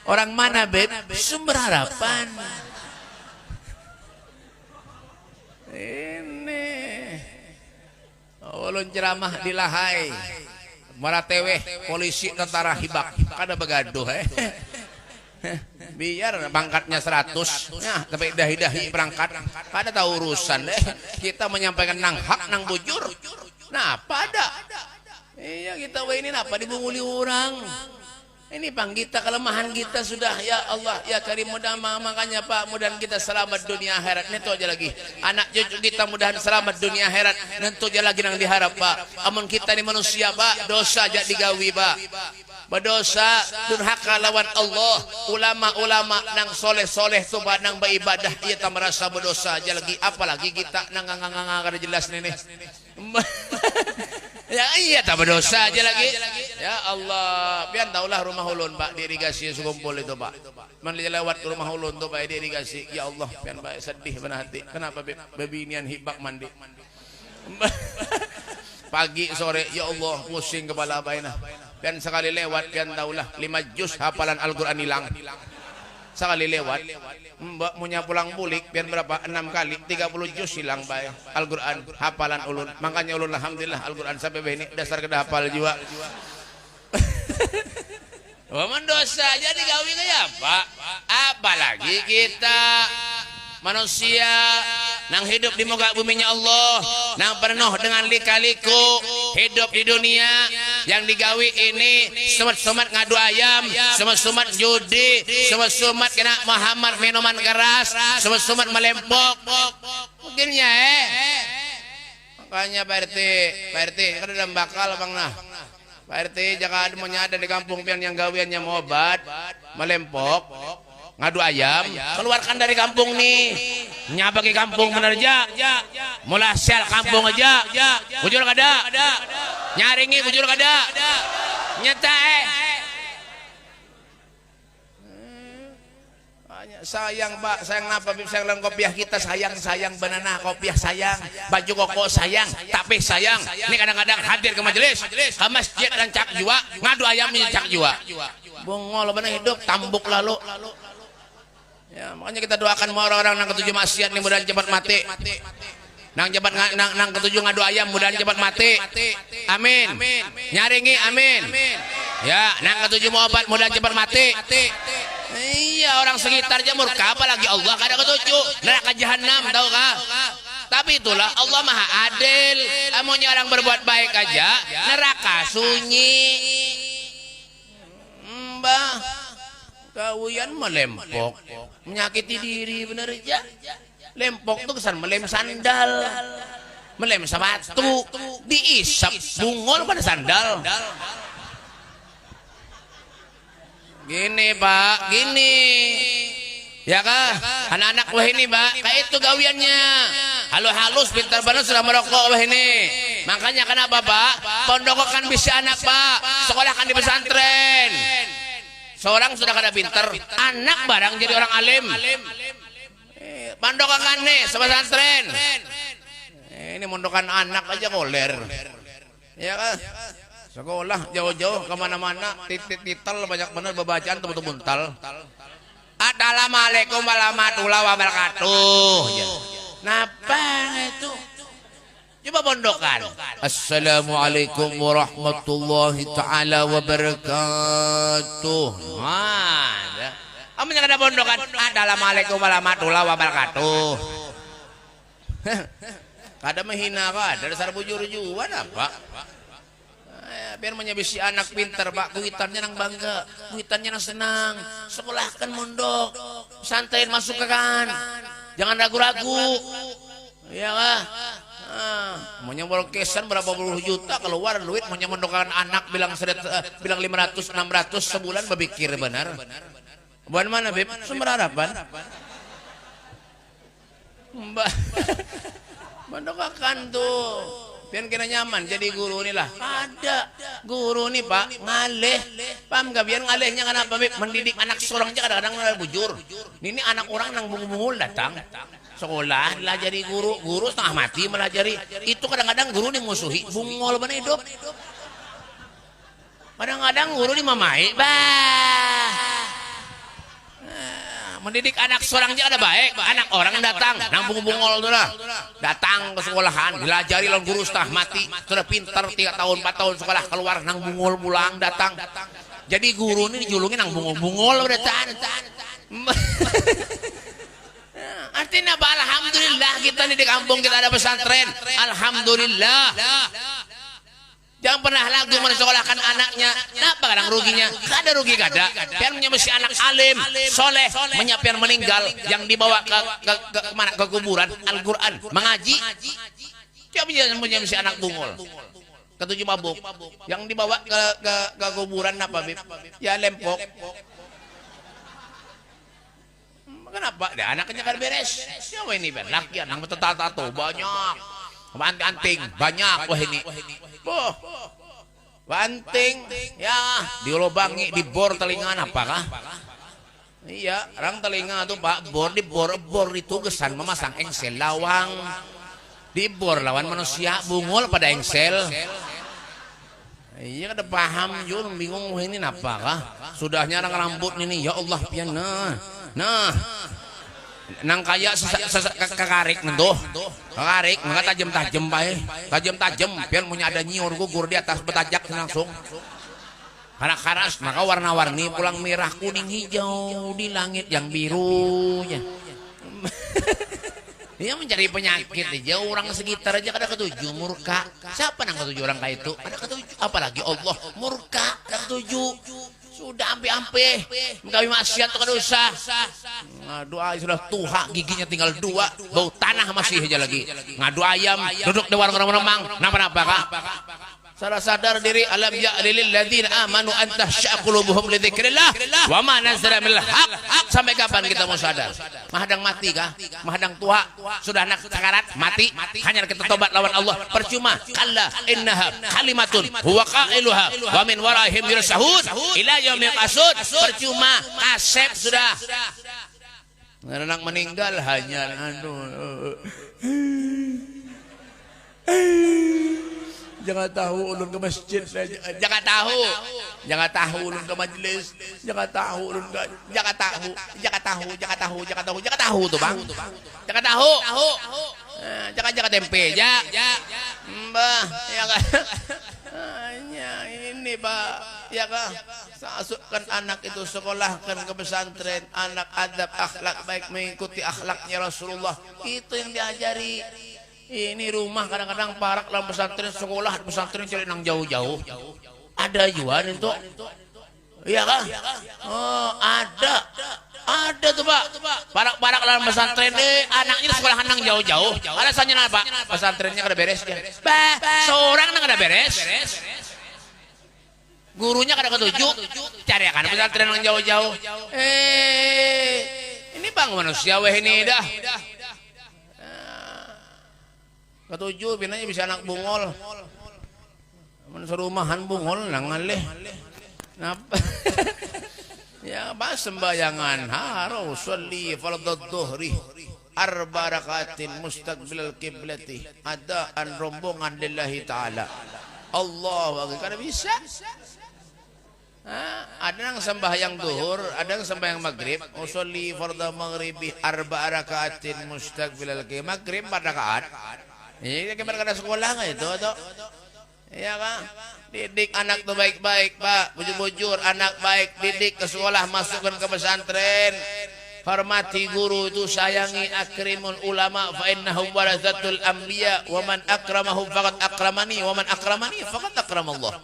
Orang mana Beb? Sumber Harapan. Ini ulun ceramah di Lahai marateweh polisi tentara hibak kada begaduh biar pangkatnya 100 nah tapi dahi-dahi berangkat kada tahu urusan kita menyampaikan nang hak nang bujur nah pada iya kita ini napa dibunguli orang ini pang kita kelemahan kita sudah ya Allah ya Karim mudah makanya Pak mudahan kita selamat dunia akhirat itu aja lagi anak cucu kita mudahan selamat dunia akhirat itu aja lagi nang diharap Pak amun kita ini manusia Pak dosa aja digawi Pak berdosa durhaka lawan Allah ulama-ulama nang soleh-soleh tuh Pak nang beribadah ia tak merasa berdosa aja lagi apalagi kita nang kada jelas nih ya iya tak berdosa aja lagi ya Allah pian taulah rumah ulun Pak diirigasi sekumpul itu Pak man lewat ke rumah ulun tuh Pak diirigasi ya Allah pian Pak sedih benar hati kenapa bebinian hibak mandi pagi sore ya Allah pusing kepala baina pian sekali lewat pian taulah 5 juz hafalan Al-Qur'an hilang sekali lewat mbak punya pulang bulik biar berapa 6 kali 30 juz hilang baik Al-Qur'an hafalan ulun makanya ulun alhamdulillah Al-Qur'an sampai ini dasar kedah hafal juga mendosa jadi gawi kaya Pak apalagi kita manusia nang hidup di muka buminya Allah nang penuh dengan lika-liku hidup di dunia yang digawi ini sumat-sumat ngadu ayam sumat-sumat judi sumat-sumat kena Muhammad minuman keras sumat-sumat melempok mungkinnya makanya Pak RT kan udah bakal bang nah Pak RT jangan ada di kampung pian yang gawiannya mobat melempok ngadu ayam keluarkan dari kampung nih nyapa ke kampung bener aja mulai sel kampung aja bujur kada nyaringi bujur kada nyata sayang Pak sayang napa sayang dalam kopiah kita sayang banana kopiah sayang baju koko sayang tapi sayang ini kadang-kadang hadir ke majelis ke masjid dan cak jua ngadu ayam ini cak jua Bungol benar hidup tambuk lalu. Ya, makanya kita doakan mau orang-orang nang ketujuh maksiat nih mudah cepat mati. Nang cepat nang ketujuh ngadu ayam mudah cepat mati. Amin. Nyaringi amin. Ya, nang ketujuh mau obat mudah cepat mati. Iya, orang sekitar aja murka apalagi Allah kada ketujuh. Neraka jahanam tahu kah? Tapi itulah Allah Maha Adil. Amunnya orang berbuat baik aja neraka sunyi. Mbah kawian melempok menyakiti diri bener aja. Lempok tuh kesan melem sandal, melem sepatu, diisap bungol pada sandal. Gini Pak, gini ya kah? Anak-anak wah ini Pak, kayak itu gawiannya. Halus-halus pintar banget sudah merokok wah ini. Makanya kenapa Pak? Pondokan bisa anak Pak, sekolahkan di pesantren. Seorang sudah kada pinter, anak barang jadi orang alim. Pondokan nih pesantren. Ini mondokan anak aja koler. Ya kan? Sekolah jauh-jauh kemana-mana, titel banyak bener bacaan tebut-tebuntal. Assalamualaikum warahmatullahi wabarakatuh. Napa itu? Coba pondokan. Assalamualaikum warahmatullahi taala wabarakatuh. Nah, kamu jangan ada pondokan. Assalamualaikum warahmatullahi wabarakatuh. Kada menghina ka, ada dasar bujur-juan apa? Biar menyabisi anak pintar Pak, kuitannya nang bangga, kuitannya nang senang. Sekolahkan mondok, pesantren masukkan, jangan ragu-ragu. Ya kah? Mau nyambol kesan berapa puluh juta keluar duit mau nyamondokan anak bilang 500 600 sebulan berpikir benar. Buan mana Beb? Sumber harapan. Mbak mondokakan tuh. Biar kena nyaman jadi guru nih lah. Ada guru nih Pak ngaleh. Paham gak biar ngalehnya kenapa Beb? Mendidik anak seorang aja kadang-kadang bujur. Ini anak orang nang bungul datang sekolah lah jadi guru setengah mati melajari. Itu kadang-kadang guru dimusuhi bungol bener hidup. Kadang-kadang guru dimamai mendidik anak seorang aja ada baik. Anak orang datang nang bungol tuh lah, datang ke sekolahan dilajari lawan guru setengah mati sudah pintar 3 tahun 4 tahun sekolah keluar nang bungol pulang datang jadi guru ini dijulungin nang bungol udah tahan. Artinya apa? Alhamdulillah kita nih di kampung kita ada pesantren. Alhamdulillah. Jangan pernah lagu mensekolahkan anaknya. Kenapa kadang ruginya? Kada rugi kada. Biar menyebesi anak alim, soleh, menyiapkan meninggal yang dibawa ke kuburan Al-Quran mengaji. Coba menyebesi anak bungol. Ketujuh mabuk yang dibawa ke kuburan apa Bib? Ya lempok. Kenapa? Dia anaknya kan beres. Siapa ini Ben? Laki anak tato banyak. Anting banyak wah ini. Boh. Banting ya dilobangi dibor telinga apakah? Iya, orang telinga tuh Pak bor dibor itu kesan memasang engsel lawang. Dibor lawan manusia bungul pada engsel. Iya kada paham juga bingung ini apakah? Sudahnya orang rambut ini ya Allah pian nah nang kaya kekarik nentuh kekarik maka tajam bae tajam biar punya ada nyiur gugur di atas betajak langsung karas maka warna-warni pulang merah kuning hijau di langit yang biru ya. Dia mencari penyakit aja orang sekitar aja kada ketujuh murka. Siapa nang ketujuh orang kayak itu? Ada ketujuh apalagi Allah murka kada ketujuh. Sudah ampe-ampe menggawi maksiat tuh dosa. Doa sudah tuha giginya tinggal 2 bau tanah masih aja lagi ngadu ayam duduk di warung remang napa kah salah sadar diri alam ya'lil ladzina amanu an tahsya'a qulubuhum li dzikrillah wa ma nazala minal haq. Sampai kapan kita mau sadar? Mahadang mati kah? Mahadang tua sudah anak sakarat mati hanya kita tobat lawan Allah percuma. Kalla innaha kalimatun huwa qailuha wa min waraihim yursahun ila yaumil qasud. Percuma kasep sudah. Anak meninggal hanya Jangan tahu ulun ke masjid. Jangan tahu ulun ke majelis. Jangan tahu tuh bang. Jangan tahu. Jangan tempe ya. Mbah, ya kan. Hanya ini Pak, ya kan. Masukkan anak itu sekolahkan ke pesantren, anak adab akhlak baik mengikuti akhlaknya Rasulullah. Itu yang diajari. Ini rumah kadang-kadang parak dalam pesantren, sekolah pesantren cari nang jauh-jauh. Ada juga itu. Iya kan? Oh, ada tuh Pak. Parak-parak dalam pesantren anaknya sekolah nang jauh-jauh. Alasannya apa? Pesantrennya kada beres dia. Seorang nang kada beres. Gurunya kada ketujuh, cari akan pesantren yang jauh-jauh. Ini bang manusia weh ini dah. Ketujuh binanya bisa anak bungol. Serumahan bungol nangaleh. Napa? Ya pas sembayangan harus sholli fardhu dhuhri arba rakaatin mustaqbilal qiblati adaan rombongan lillahi taala. Allahu akbar. Kada bisa. Ada yang sembahyang duhur, ada yang sembahyang maghrib. Usolli fardhu maghribi arba rakaatin mustaqbilal qiblah. Maghrib 4 rakaat. Ini gimana kada sekolah enggak itu atau? Iya kan? Didik anak tuh baik-baik, Pak. Bujur-bujur anak baik, didik ke sekolah, masukkan ke pesantren. Hormati guru itu, sayangi, akrimul ulama fa innahum waratsatul anbiya wa man akramahum faqad akramani wa man akramani faqad akramallah.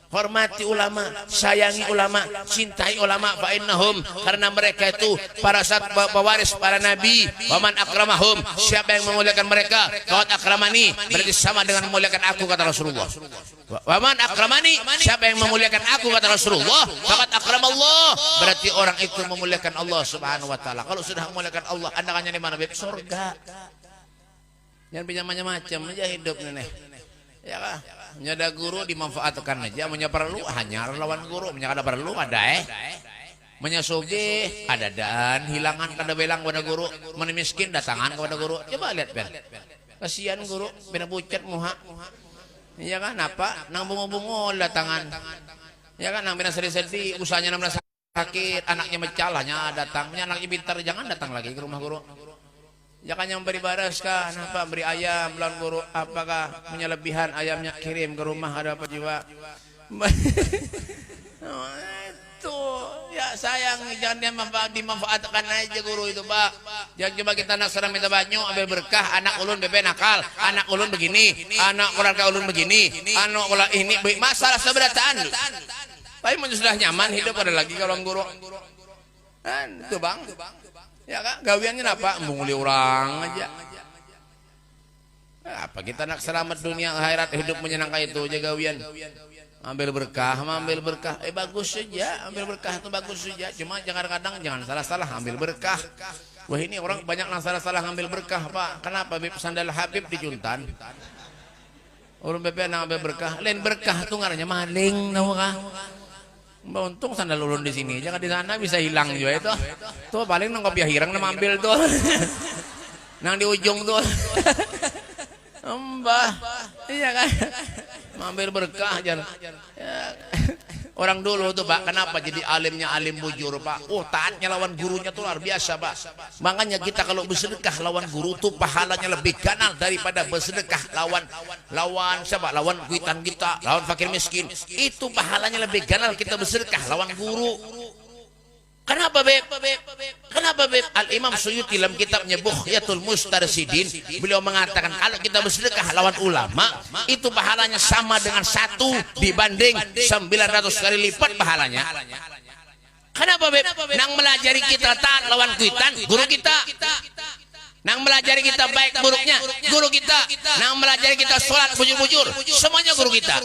Hormati ulama, sayangi ulama, cintai ulama fa innahum, karena mereka itu para pewaris para nabi. Wa man akramahum, siapa yang memuliakan mereka faqad akramani, berarti sama dengan memuliakan aku kata Rasulullah. Wa man akramani, siapa yang memuliakan aku kata Rasulullah faqad akramallah, berarti orang itu memuliakan Allah Subhanahu wa taala. Kalau sudah memuliakan Allah, andakannya di mana? Surga. Jangan pinjam macam-macam aja hidup nih. Ya kan? Menyada guru dimanfaatkan aja, punya perlu hanya lawan guru, punya kada perlu ada menyasugi ada dan hilangan kada belang kepada guru, memiskin datangan kepada guru. Coba lihat Ben, kasihan guru bina pucat muha. Iya kan? Apa nang bungo-bungo datangan, ya kan? Nang bina sedih-sedih usahanya nang sakit, anaknya mecalahnya datangnya, anaknya pintar jangan datang lagi ke rumah guru. Jangan yang beri baras kah, apa beri ayam lawan guru, apakah punya lebihan ayamnya kirim ke rumah, ada apa jiwa. Itu ya sayang, jangan dia dimanfaatkan aja guru itu Pak. Jangan coba kita nak serang minta banyu ambil berkah, anak ulun bebe nakal, anak ulun begini, anak keluarga ulun begini, anak keluarga ini masalah seberataan. Tapi sudah nyaman hidup ada lagi kalau guru. Kan itu Bang. Ya kan, gawiannya apa? Menguli orang aja. Apa kita nak selamat dunia akhirat, hidup menyenangkan itu aja gawian. Ambil berkah, bagus saja, ambil berkah itu bagus saja. Cuma kadang jangan salah-salah ambil berkah. Wah ini orang banyak yang salah-salah ambil berkah Pak. Kenapa? Bib sandal Habib di Juntan. Orang bebe nang ambil berkah, lain berkah tuh ngarannya maling, tahu kah? Untung sandal ulun di sini, jangan di sana bisa hilang juga itu. Tuh paling nang kopiah hirang nang ambil tuh. Nang di ujung tuh. Mbah. Iya kan? Ambil berkah jangan. Ya. Orang dulu tuh Pak, kenapa jadi alimnya alim bujur Pak? Oh taatnya lawan gurunya tuh luar biasa Pak. Makanya kita kalau bersedekah lawan guru tuh pahalanya lebih ganal daripada bersedekah lawan siapa? Lawan kuitan kita, lawan fakir miskin. Itu pahalanya lebih ganal kita bersedekah lawan guru. Kenapa Beb? Kenapa Beb? Al-Imam Suyuti dalam kitabnya Bughyatul Mustarsidin, beliau mengatakan kalau kita bersedekah lawan ulama itu pahalanya sama dengan 1 dibanding 900 kali lipat pahalanya. Kenapa Beb? Nang melajari kita taat lawan kuitan guru kita. Nang melajari kita baik buruknya guru kita. Nang melajari kita sholat bujur-bujur semuanya guru kita.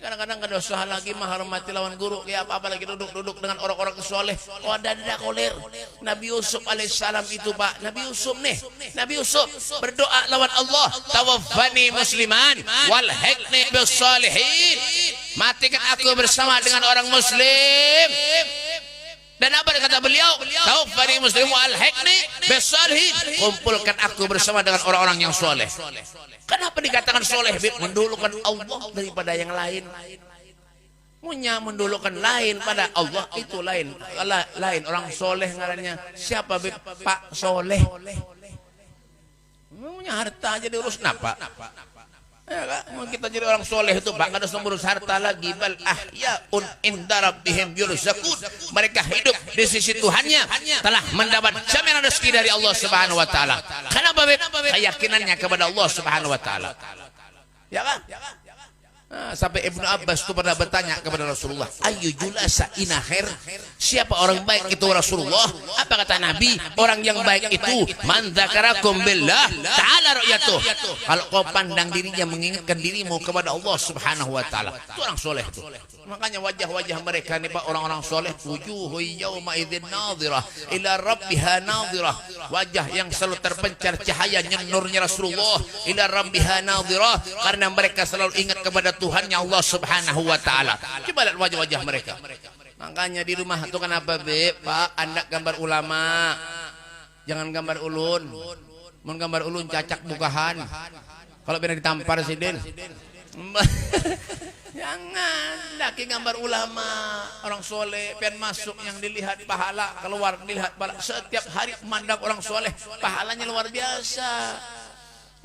Kadang-kadang kada usah lagi menghormati lawan guru, kayak apa lagi duduk-duduk dengan orang-orang soleh. Oh ada koler. Nabi Yusuf alaihissalam itu Pak, Nabi Yusuf berdoa lawan Allah, tawaffani musliman walhiqni bis salihin. Matikan aku bersama dengan orang muslim Dan apa kata beliau? Taufani muslimu al-hikni bisalihin. Kumpulkan aku bersama dengan orang-orang yang soleh. Kenapa dikatakan soleh? Mendulukan Allah daripada yang lain. Punya mendulukan lain pada Allah itu lain. Lain orang soleh ngarannya. Siapa Pak Soleh? Punya harta aja diurus napa? Ya kan? Kita jadi orang soleh itu Pak, kada mengurus harta lagi. Bal ahyaun inda rabbihim yurzaqun. Mereka hidup di sisi Tuhannya, telah mendapat jaminan rezeki dari Allah Subhanahu wa taala. Kenapa? Keyakinannya kepada Allah Subhanahu wa taala. Ya kan? Sampai Ibnu Abbas itu pernah bertanya kepada Rasulullah, ayu julasa ina khair, siapa orang baik itu Rasulullah? Apa kata Nabi? Orang yang baik itu man dzakarakum billah ta'ala ru'yatuh. Kalau kau pandang dirinya mengingatkan dirimu kepada Allah Subhanahu wa taala, itu orang soleh itu. Makanya wajah-wajah mereka nih Pak, orang-orang soleh, wujuhu yauma idzin nadhirah ila rabbiha nadhirah. Wajah yang selalu terpencar cahayanya nurnya Rasulullah, ila rabbiha nadhirah, karena mereka selalu ingat kepada Tuhannya Allah Subhanahu wa taala. Coba lihat wajah-wajah mereka. Makanya di rumah itu kenapa Pak, Anda gambar ulama. Jangan gambar ulun. Mun gambar ulun cacak bukahan. Kalau benar ditampar sidin. Jangan laki gambar ulama, orang soleh, pengen masuk yang dilihat pahala, keluar dilihat pahala. Setiap hari mandang orang soleh, pahalanya luar biasa.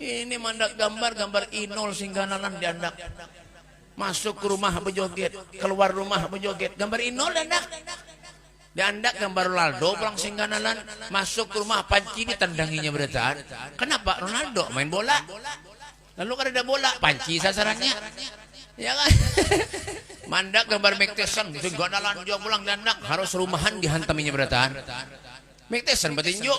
Ini mandak gambar inol singgananan diandak. Masuk ke rumah bejoget, keluar rumah bejoget, gambar inol diandak. Diandak gambar Ronaldo pulang singgananan, masuk ke rumah panci ditandanginya berataan. Kenapa? Ronaldo main bola. Lalu kan ada bola, panci sasarannya. Ya kan? Mandak gambar Mike Tyson, singgananan jauh pulang diandak, harus rumahan dihantaminya berataan. Mike Tyson petinju.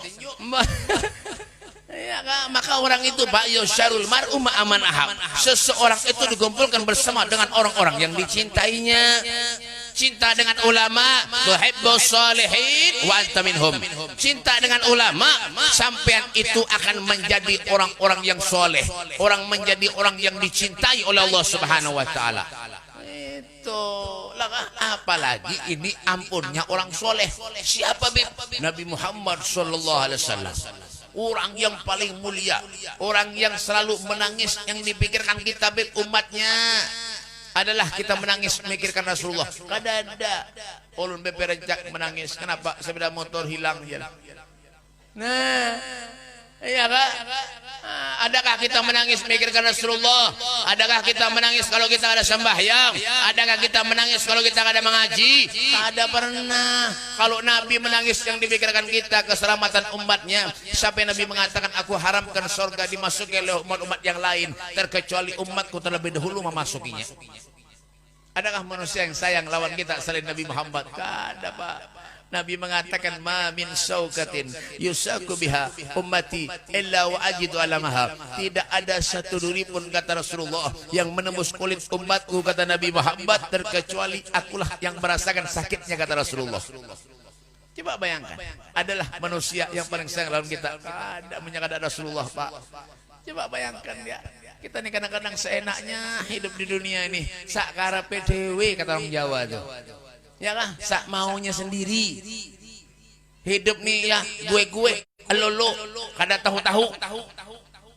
Ya kan? Maka orang itu Pak Yusharul mar'u ma'aman ahab. Seseorang itu dikumpulkan bersama dengan orang-orang yang dicintainya. Cinta dengan ulama, tuhibbus shalihin wa anta minhum. Cinta dengan ulama, sampean itu akan menjadi orang-orang yang soleh, orang menjadi orang yang dicintai oleh Allah Subhanahu wa taala. Itu lah, apalagi ini ampunnya orang soleh. Siapa Nabi Muhammad sallallahu alaihi wasallam. Orang yang paling mulia, orang yang selalu menangis, yang dipikirkan kita umatnya adalah kita menangis memikirkan Rasulullah. Kada ada ulun beperencak menangis. Kenapa? Sepeda motor hilang. Nah, iya kak. Adakah kita menangis memikirkan Rasulullah? Adakah kita menangis kalau kita ada sembahyang? Adakah kita menangis kalau kita ada mengaji? Ada pernah. Kalau Nabi menangis yang dipikirkan kita keselamatan umatnya. Sampai Nabi mengatakan, aku haramkan surga dimasuki oleh umat-umat yang lain, terkecuali umatku terlebih dahulu memasukinya. Adakah manusia yang sayang lawan kita selain Nabi Muhammad? Kada Pak. Nabi mengatakan, ma min saukatin yusaku biha ummati illa wa ajidu alamaha. Tidak ada satu duri pun kata Rasulullah yang menembus kulit umatku kata Nabi Muhammad, terkecuali akulah yang merasakan sakitnya kata Rasulullah. Coba bayangkan, adalah manusia yang paling sayang lawan kita. Ada menyangka Rasulullah Pak. Coba bayangkan ya. Kita nih kadang-kadang seenaknya hidup di dunia ini, sak karepe dhewe kata orang Jawa tuh. Ya kan, sak maunya sendiri. Hidup nih ya, gue lo kada tahu-tahu.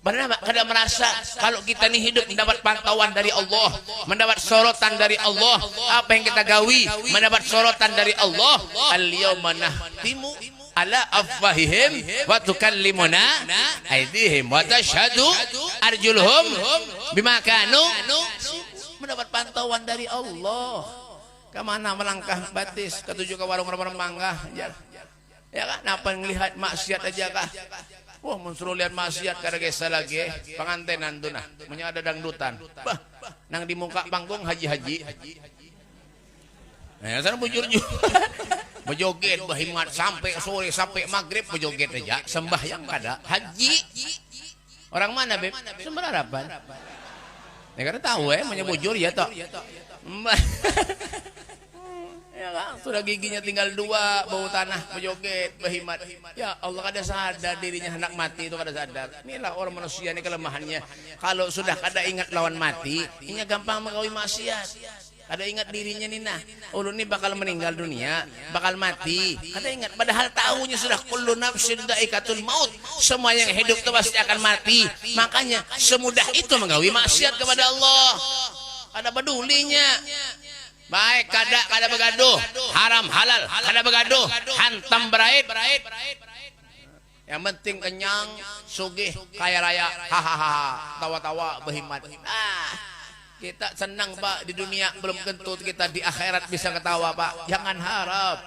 Benar kada merasa kalau kita nih hidup mendapat pantauan dari Allah, mendapat sorotan dari Allah. Apa yang kita gawi mendapat sorotan dari Allah. Al-yauma nahtimu ala afwahihim wa tukallimuna aydihim wa tashhadu arjuluhum bima kanu. Mendapat pantauan dari Allah. Kemana melangkah batis, ketujuh ke warung-warung mangga. Ya kan, apa ngelihat maksiat aja kah? Wah, mensuruh lihat maksiat kada gesa lagi. Pengantenan tuh nah, punya ada dangdutan. Bah, nang di muka panggung haji-haji. Nah, sana bujur juga. Bejoget berhimat sampai sore sampai maghrib bejoget aja, sembahyang kada. Haji. Orang mana beb? Sumber Harapan. Ya kada tahu menyebujur ya toh. Ya kan, sudah giginya tinggal 2, bau tanah, bejoget, berhimat. Ya Allah, kada sadar dirinya hendak mati itu kada sadar. Inilah orang manusia ini kelemahannya. Kalau sudah kada ingat lawan mati, ini gampang menggawi maksiat. Kada ingat dirinya nih nah, ulun ini bakal meninggal dunia, bakal mati. Kada ingat, padahal tahunya sudah kullu nafsin dha'iqatul maut. Semua yang hidup itu pasti akan mati. Makanya semudah itu menggawi maksiat kepada Allah. Kada pedulinya. Baik kada begaduh, haram halal, kada begaduh, hantam beraib. Yang penting kenyang, sugih, kaya raya, hahaha, tawa-tawa, berhimat. Kita senang Pak di dunia, belum tentu kita di akhirat bisa ketawa Pak. Jangan harap.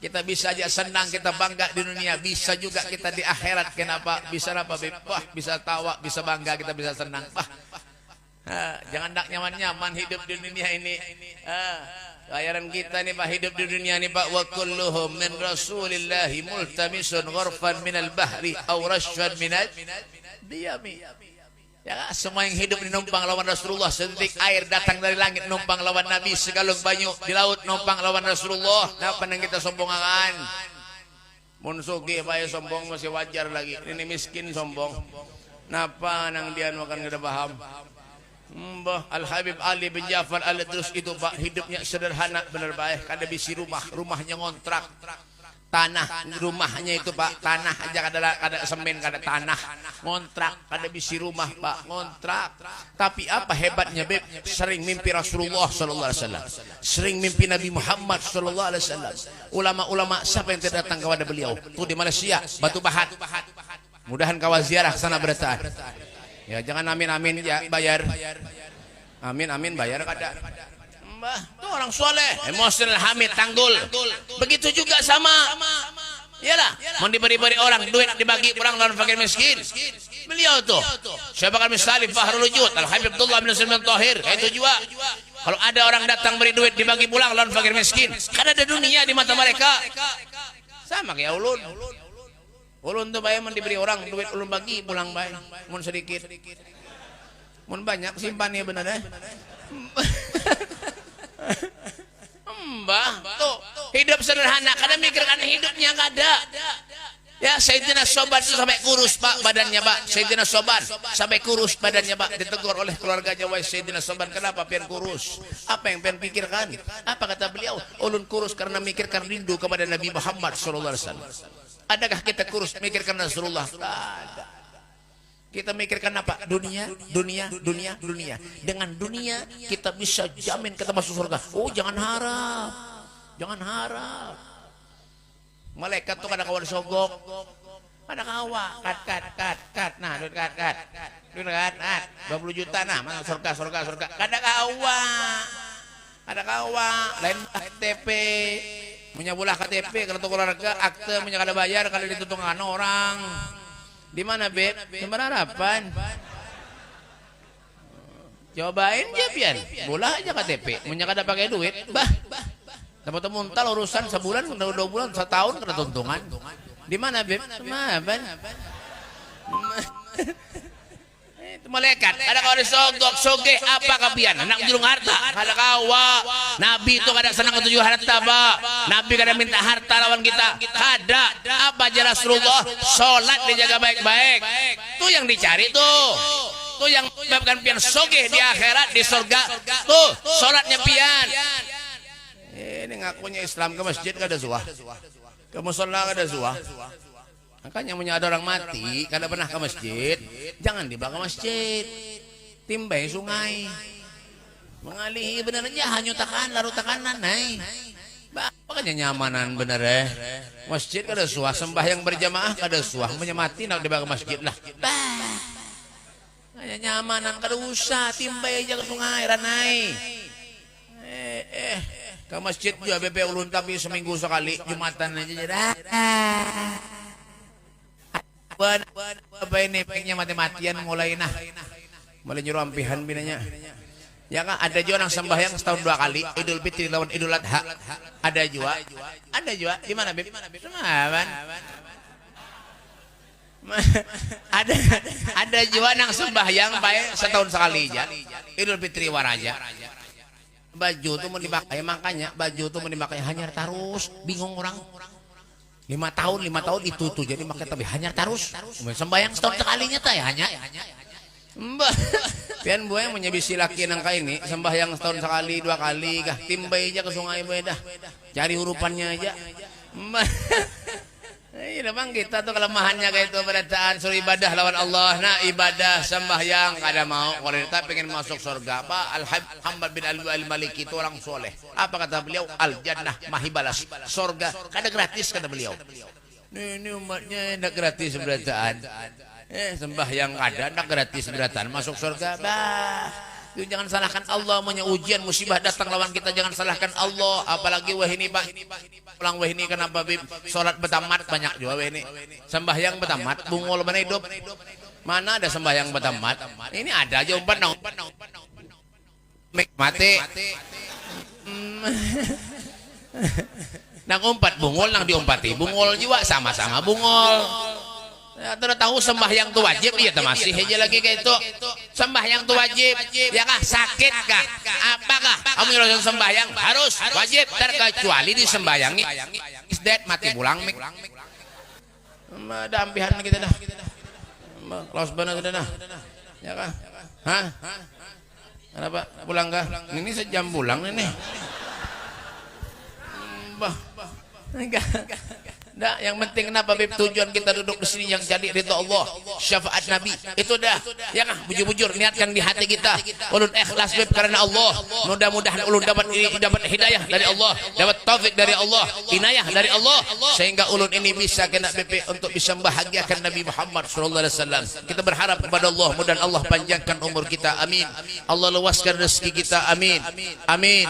Kita bisa aja senang, kita bangga di dunia, bisa juga kita di akhirat. Kenapa? Bisa apa? Wah, bisa tawa, bisa bangga, kita bisa senang. Wah, jangan tak nyaman-nyaman hidup di dunia ini. Bayaran kita nih Pak, hidup di dunia nih Pak. Wa kulluhum min rasulillahi multamisun ghurfan minal bahri aw rashfan minal diyami. Ya, semua yang hidup di numpang lawan Rasulullah. Setitik air datang dari langit numpang lawan Nabi. Segalung banyu di laut numpang lawan Rasulullah. Apa yang kita sombongakan? Mun sugih bae sombong masih wajar lagi. Ini miskin sombong. Napa nang dia makan kada paham? Mbah Al Habib Ali bin Jafar Al Idrus itu Pak, hidupnya sederhana bener baik. Kada bisi rumahnya ngontrak. Tanah rumahnya itu Pak, tanah aja kada semen, kada tanah, ngontrak, kada bisi rumah Pak, ngontrak. Tapi apa hebatnya Beb? Sering mimpi Rasulullah sallallahu alaihi wasallam, sering mimpi Nabi Muhammad sallallahu alaihi wasallam. Ulama-ulama siapa yang tidak datang kepada beliau? Tuh di Malaysia, Batu Pahat. Mudahan kawal ziarah sana bertahan. Ya jangan amin ya bayar. Amin bayar kada. Itu orang soleh, emosional, hamid, tanggul. Begitu juga sama. Yalah, mau diberi orang duit dibagi pulang lawan fakir miskin. Beliau tuh, saya bakal misali Fahrul Wujud, Al Habib Abdullah bin Sulaiman Tahir. Itu juga. Kalau ada orang datang beri duit dibagi pulang lawan fakir miskin, kan ada dunia di mata mereka. Sama kayak ulun. Ulun tuh bayar diberi orang duit ulun bagi pulang baik. Mun sedikit, mun banyak simpan ya benar deh. Mbah, tuh hidup sederhana, kadang mikirkan hidupnya nggak ada. Ya Sayyidina Soban itu sampai kurus Pak badannya Pak. Sayyidina Soban sampai kurus badannya Pak. Ditegur oleh keluarganya, wahai Sayyidina Soban, kenapa pian kurus? Apa yang pian pikirkan? Apa kata beliau? Ulun kurus karena mikirkan rindu kepada Nabi Muhammad sallallahu alaihi wasallam. Adakah kita kurus mikirkan Rasulullah? Tidak ada. Kita mikirkan apa? Dunia. Dengan dunia kita bisa jamin kita masuk surga. Oh, jangan harap. Malaikat tuh kada kawan sogok. Kada kawa, kat. Nah, duit kat. Duit kat. 20 juta nah, masuk surga. Kada kawa. Lain KTP. Menyabulah KTP kalau tukar harga, akte punya kada bayar kalau ditutungan orang. Di mana Beb? Di mana harapan? Cobain aja pian. Bola aja KTP. Punya kada pakai duit. Bah. Dapat muntal urusan sebulan, 2 bulan, setahun kada tuntungan. Di mana Beb? Maban. Itu malaikat. Ada kau disogok soge apa kapian? Anak julung harta. Kada kawa. Nabi itu kada senang ketujuh harta Pak. Nabi kada minta harta lawan kita. Kada. Apa aja Rasulullah? Sholat dijaga baik-baik. Itu yang dicari tuh. Tuh yang menyebabkan pian soge di akhirat di surga. Tuh sholatnya pian. Ini ngakunya Islam, ke masjid kada suah. Ke musola kada suah. Makanya punya ada orang mati, kada pernah ke masjid, jangan dibawa ke masjid. Timbay sungai. Mengalihi bener aja, hanyutakan, larutakan nanay. Makanya nyamanan bener Masjid kada suah, sembahyang berjamaah kada suah, punya mati nak dibawa ke masjid lah. Makanya nyamanan kada usah, timbay aja ke sungai, ranay. Ke masjid juga BP ulun tapi seminggu sekali, Jumatan aja. Apa ini pengennya mati-matian mulai nah mulai nyuruh ampihan binanya ya kan. Ada juga orang sembahyang setahun 2 kali, Idul Fitri lawan Idul Adha. Ada juga di mana Beb? Semaban. Ada juga nang sembahyang bae setahun sekali aja, Idul Fitri waraja. Baju tuh mau dipakai, makanya baju tuh mau dipakai hanyar terus, bingung orang. 5 tahun itu tuh jadi makai tapi hanya terus sembahyang setahun sekalinya tah ya hanya Mbah. Pian buaya menyebisi laki nang ini sembahyang setahun sekali 2 kali kah timbai aja ke sungai dah. Cari hurufannya aja. Mbah. Iya memang kita tuh kelemahannya kayak itu bacaan suruh ibadah lawan Allah. Nah ibadah sembahyang ada mau kalau kita pengen masuk surga Pak Al-Hamad bin Al-Malik itu orang soleh. Apa kata beliau? Al-Jannah mahibalas surga kada gratis kata beliau. Ini umatnya tidak gratis bacaan. Sembahyang ada tidak gratis bacaan masuk surga. Bah. Jangan salahkan Allah, punya ujian musibah datang lawan kita jangan salahkan Allah. Apalagi wah ini Pak pulang wah ini kenapa bib salat betamat banyak juga wah ini sembahyang betamat bungol mana hidup mana ada sembahyang betamat ini ada aja umpan mati nang umpat bungol nang diumpati bungol juga sama-sama bungol. Ya, sudah tahu sembahyang itu wajib iya masih aja lagi kayak itu sembahyang itu wajib ya kah sakit kah apakah kamu nyuruh sembahyang harus wajib terkecuali disembayangi is dead mati pulang mik ada ampihan kita dah los benar sudah dah ya kah hah kenapa pulang kah ini sejam pulang ini bah enggak. Nah, yang penting kenapa bib tujuan kita duduk di sini yang jadi ridha Allah, syafaat Nabi. Itu dah. Ya kah bujur-bujur niatkan di hati kita. Ulun ikhlas bib karena Allah. Mudah-mudahan ulun dapat hidayah dari Allah, dapat taufik dari Allah, inayah dari Allah sehingga ulun ini bisa kena bib untuk bisa membahagiakan Nabi Muhammad sallallahu alaihi wasallam. Kita berharap kepada Allah, mudah Allah panjangkan umur kita. Amin. Allah luaskan rezeki kita. Amin. Amin.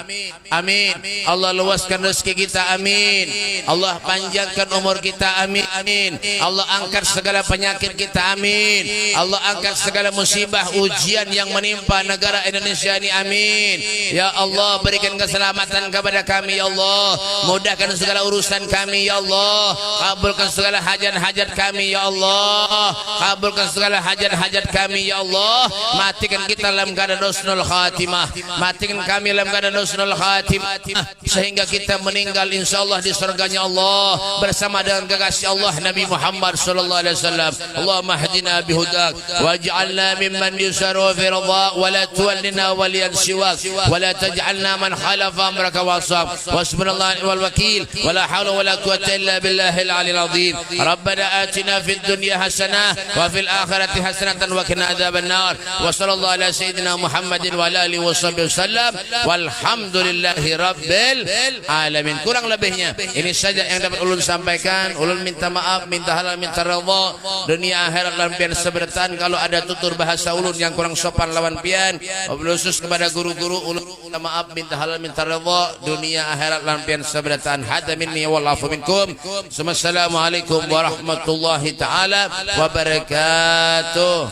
Amin. Allah luaskan rezeki kita. Amin. Allah panjangkan umur kita. Amin. Amin. Allah angkat segala penyakit kita. Amin. Allah angkat segala musibah ujian yang menimpa negara Indonesia ini. Amin. Ya Allah berikan keselamatan kepada kami ya Allah, mudahkan segala urusan kami ya Allah, kabulkan segala hajat-hajat kami ya Allah, kabulkan segala hajat-hajat kami ya Allah, matikan kita dalam keadaan husnul khatimah, matikan kami dalam keadaan husnul khatimah sehingga kita meninggal insyaallah di surganya Allah bersama dengan kekasih Allah Nabi Muhammad sallallahu alaihi wasallam. Allahumma hdina bihudak waj'alna mimman yusaru fi ridha wa la tuwallina waliyan siwak wa la taj'alna man khalafa amraka wa asab wasbunallahu wal wakil wa la hawla wa la quwwata illa billahil aliyil azim. Rabbana atina fid dunya hasanah wa fil akhirati hasanatan wa qina adzaban nar wa sallallahu ala sayyidina Muhammadin wa ala alihi washabihi wasallam walhamdulillahi rabbil alamin. Kurang lebihnya ini saja yang dapat ulun sampaikan. Ulun minta maaf, minta halal, minta redha dunia akhirat lan pian seberatan kalau ada tutur bahasa ulun yang kurang sopan lawan pian. Khusus kepada guru-guru ulun minta maaf, minta halal, minta redha dunia akhirat lan pian seberatan. Hada minni wallahu minkum. Assalamualaikum warahmatullahi taala wabarakatuh.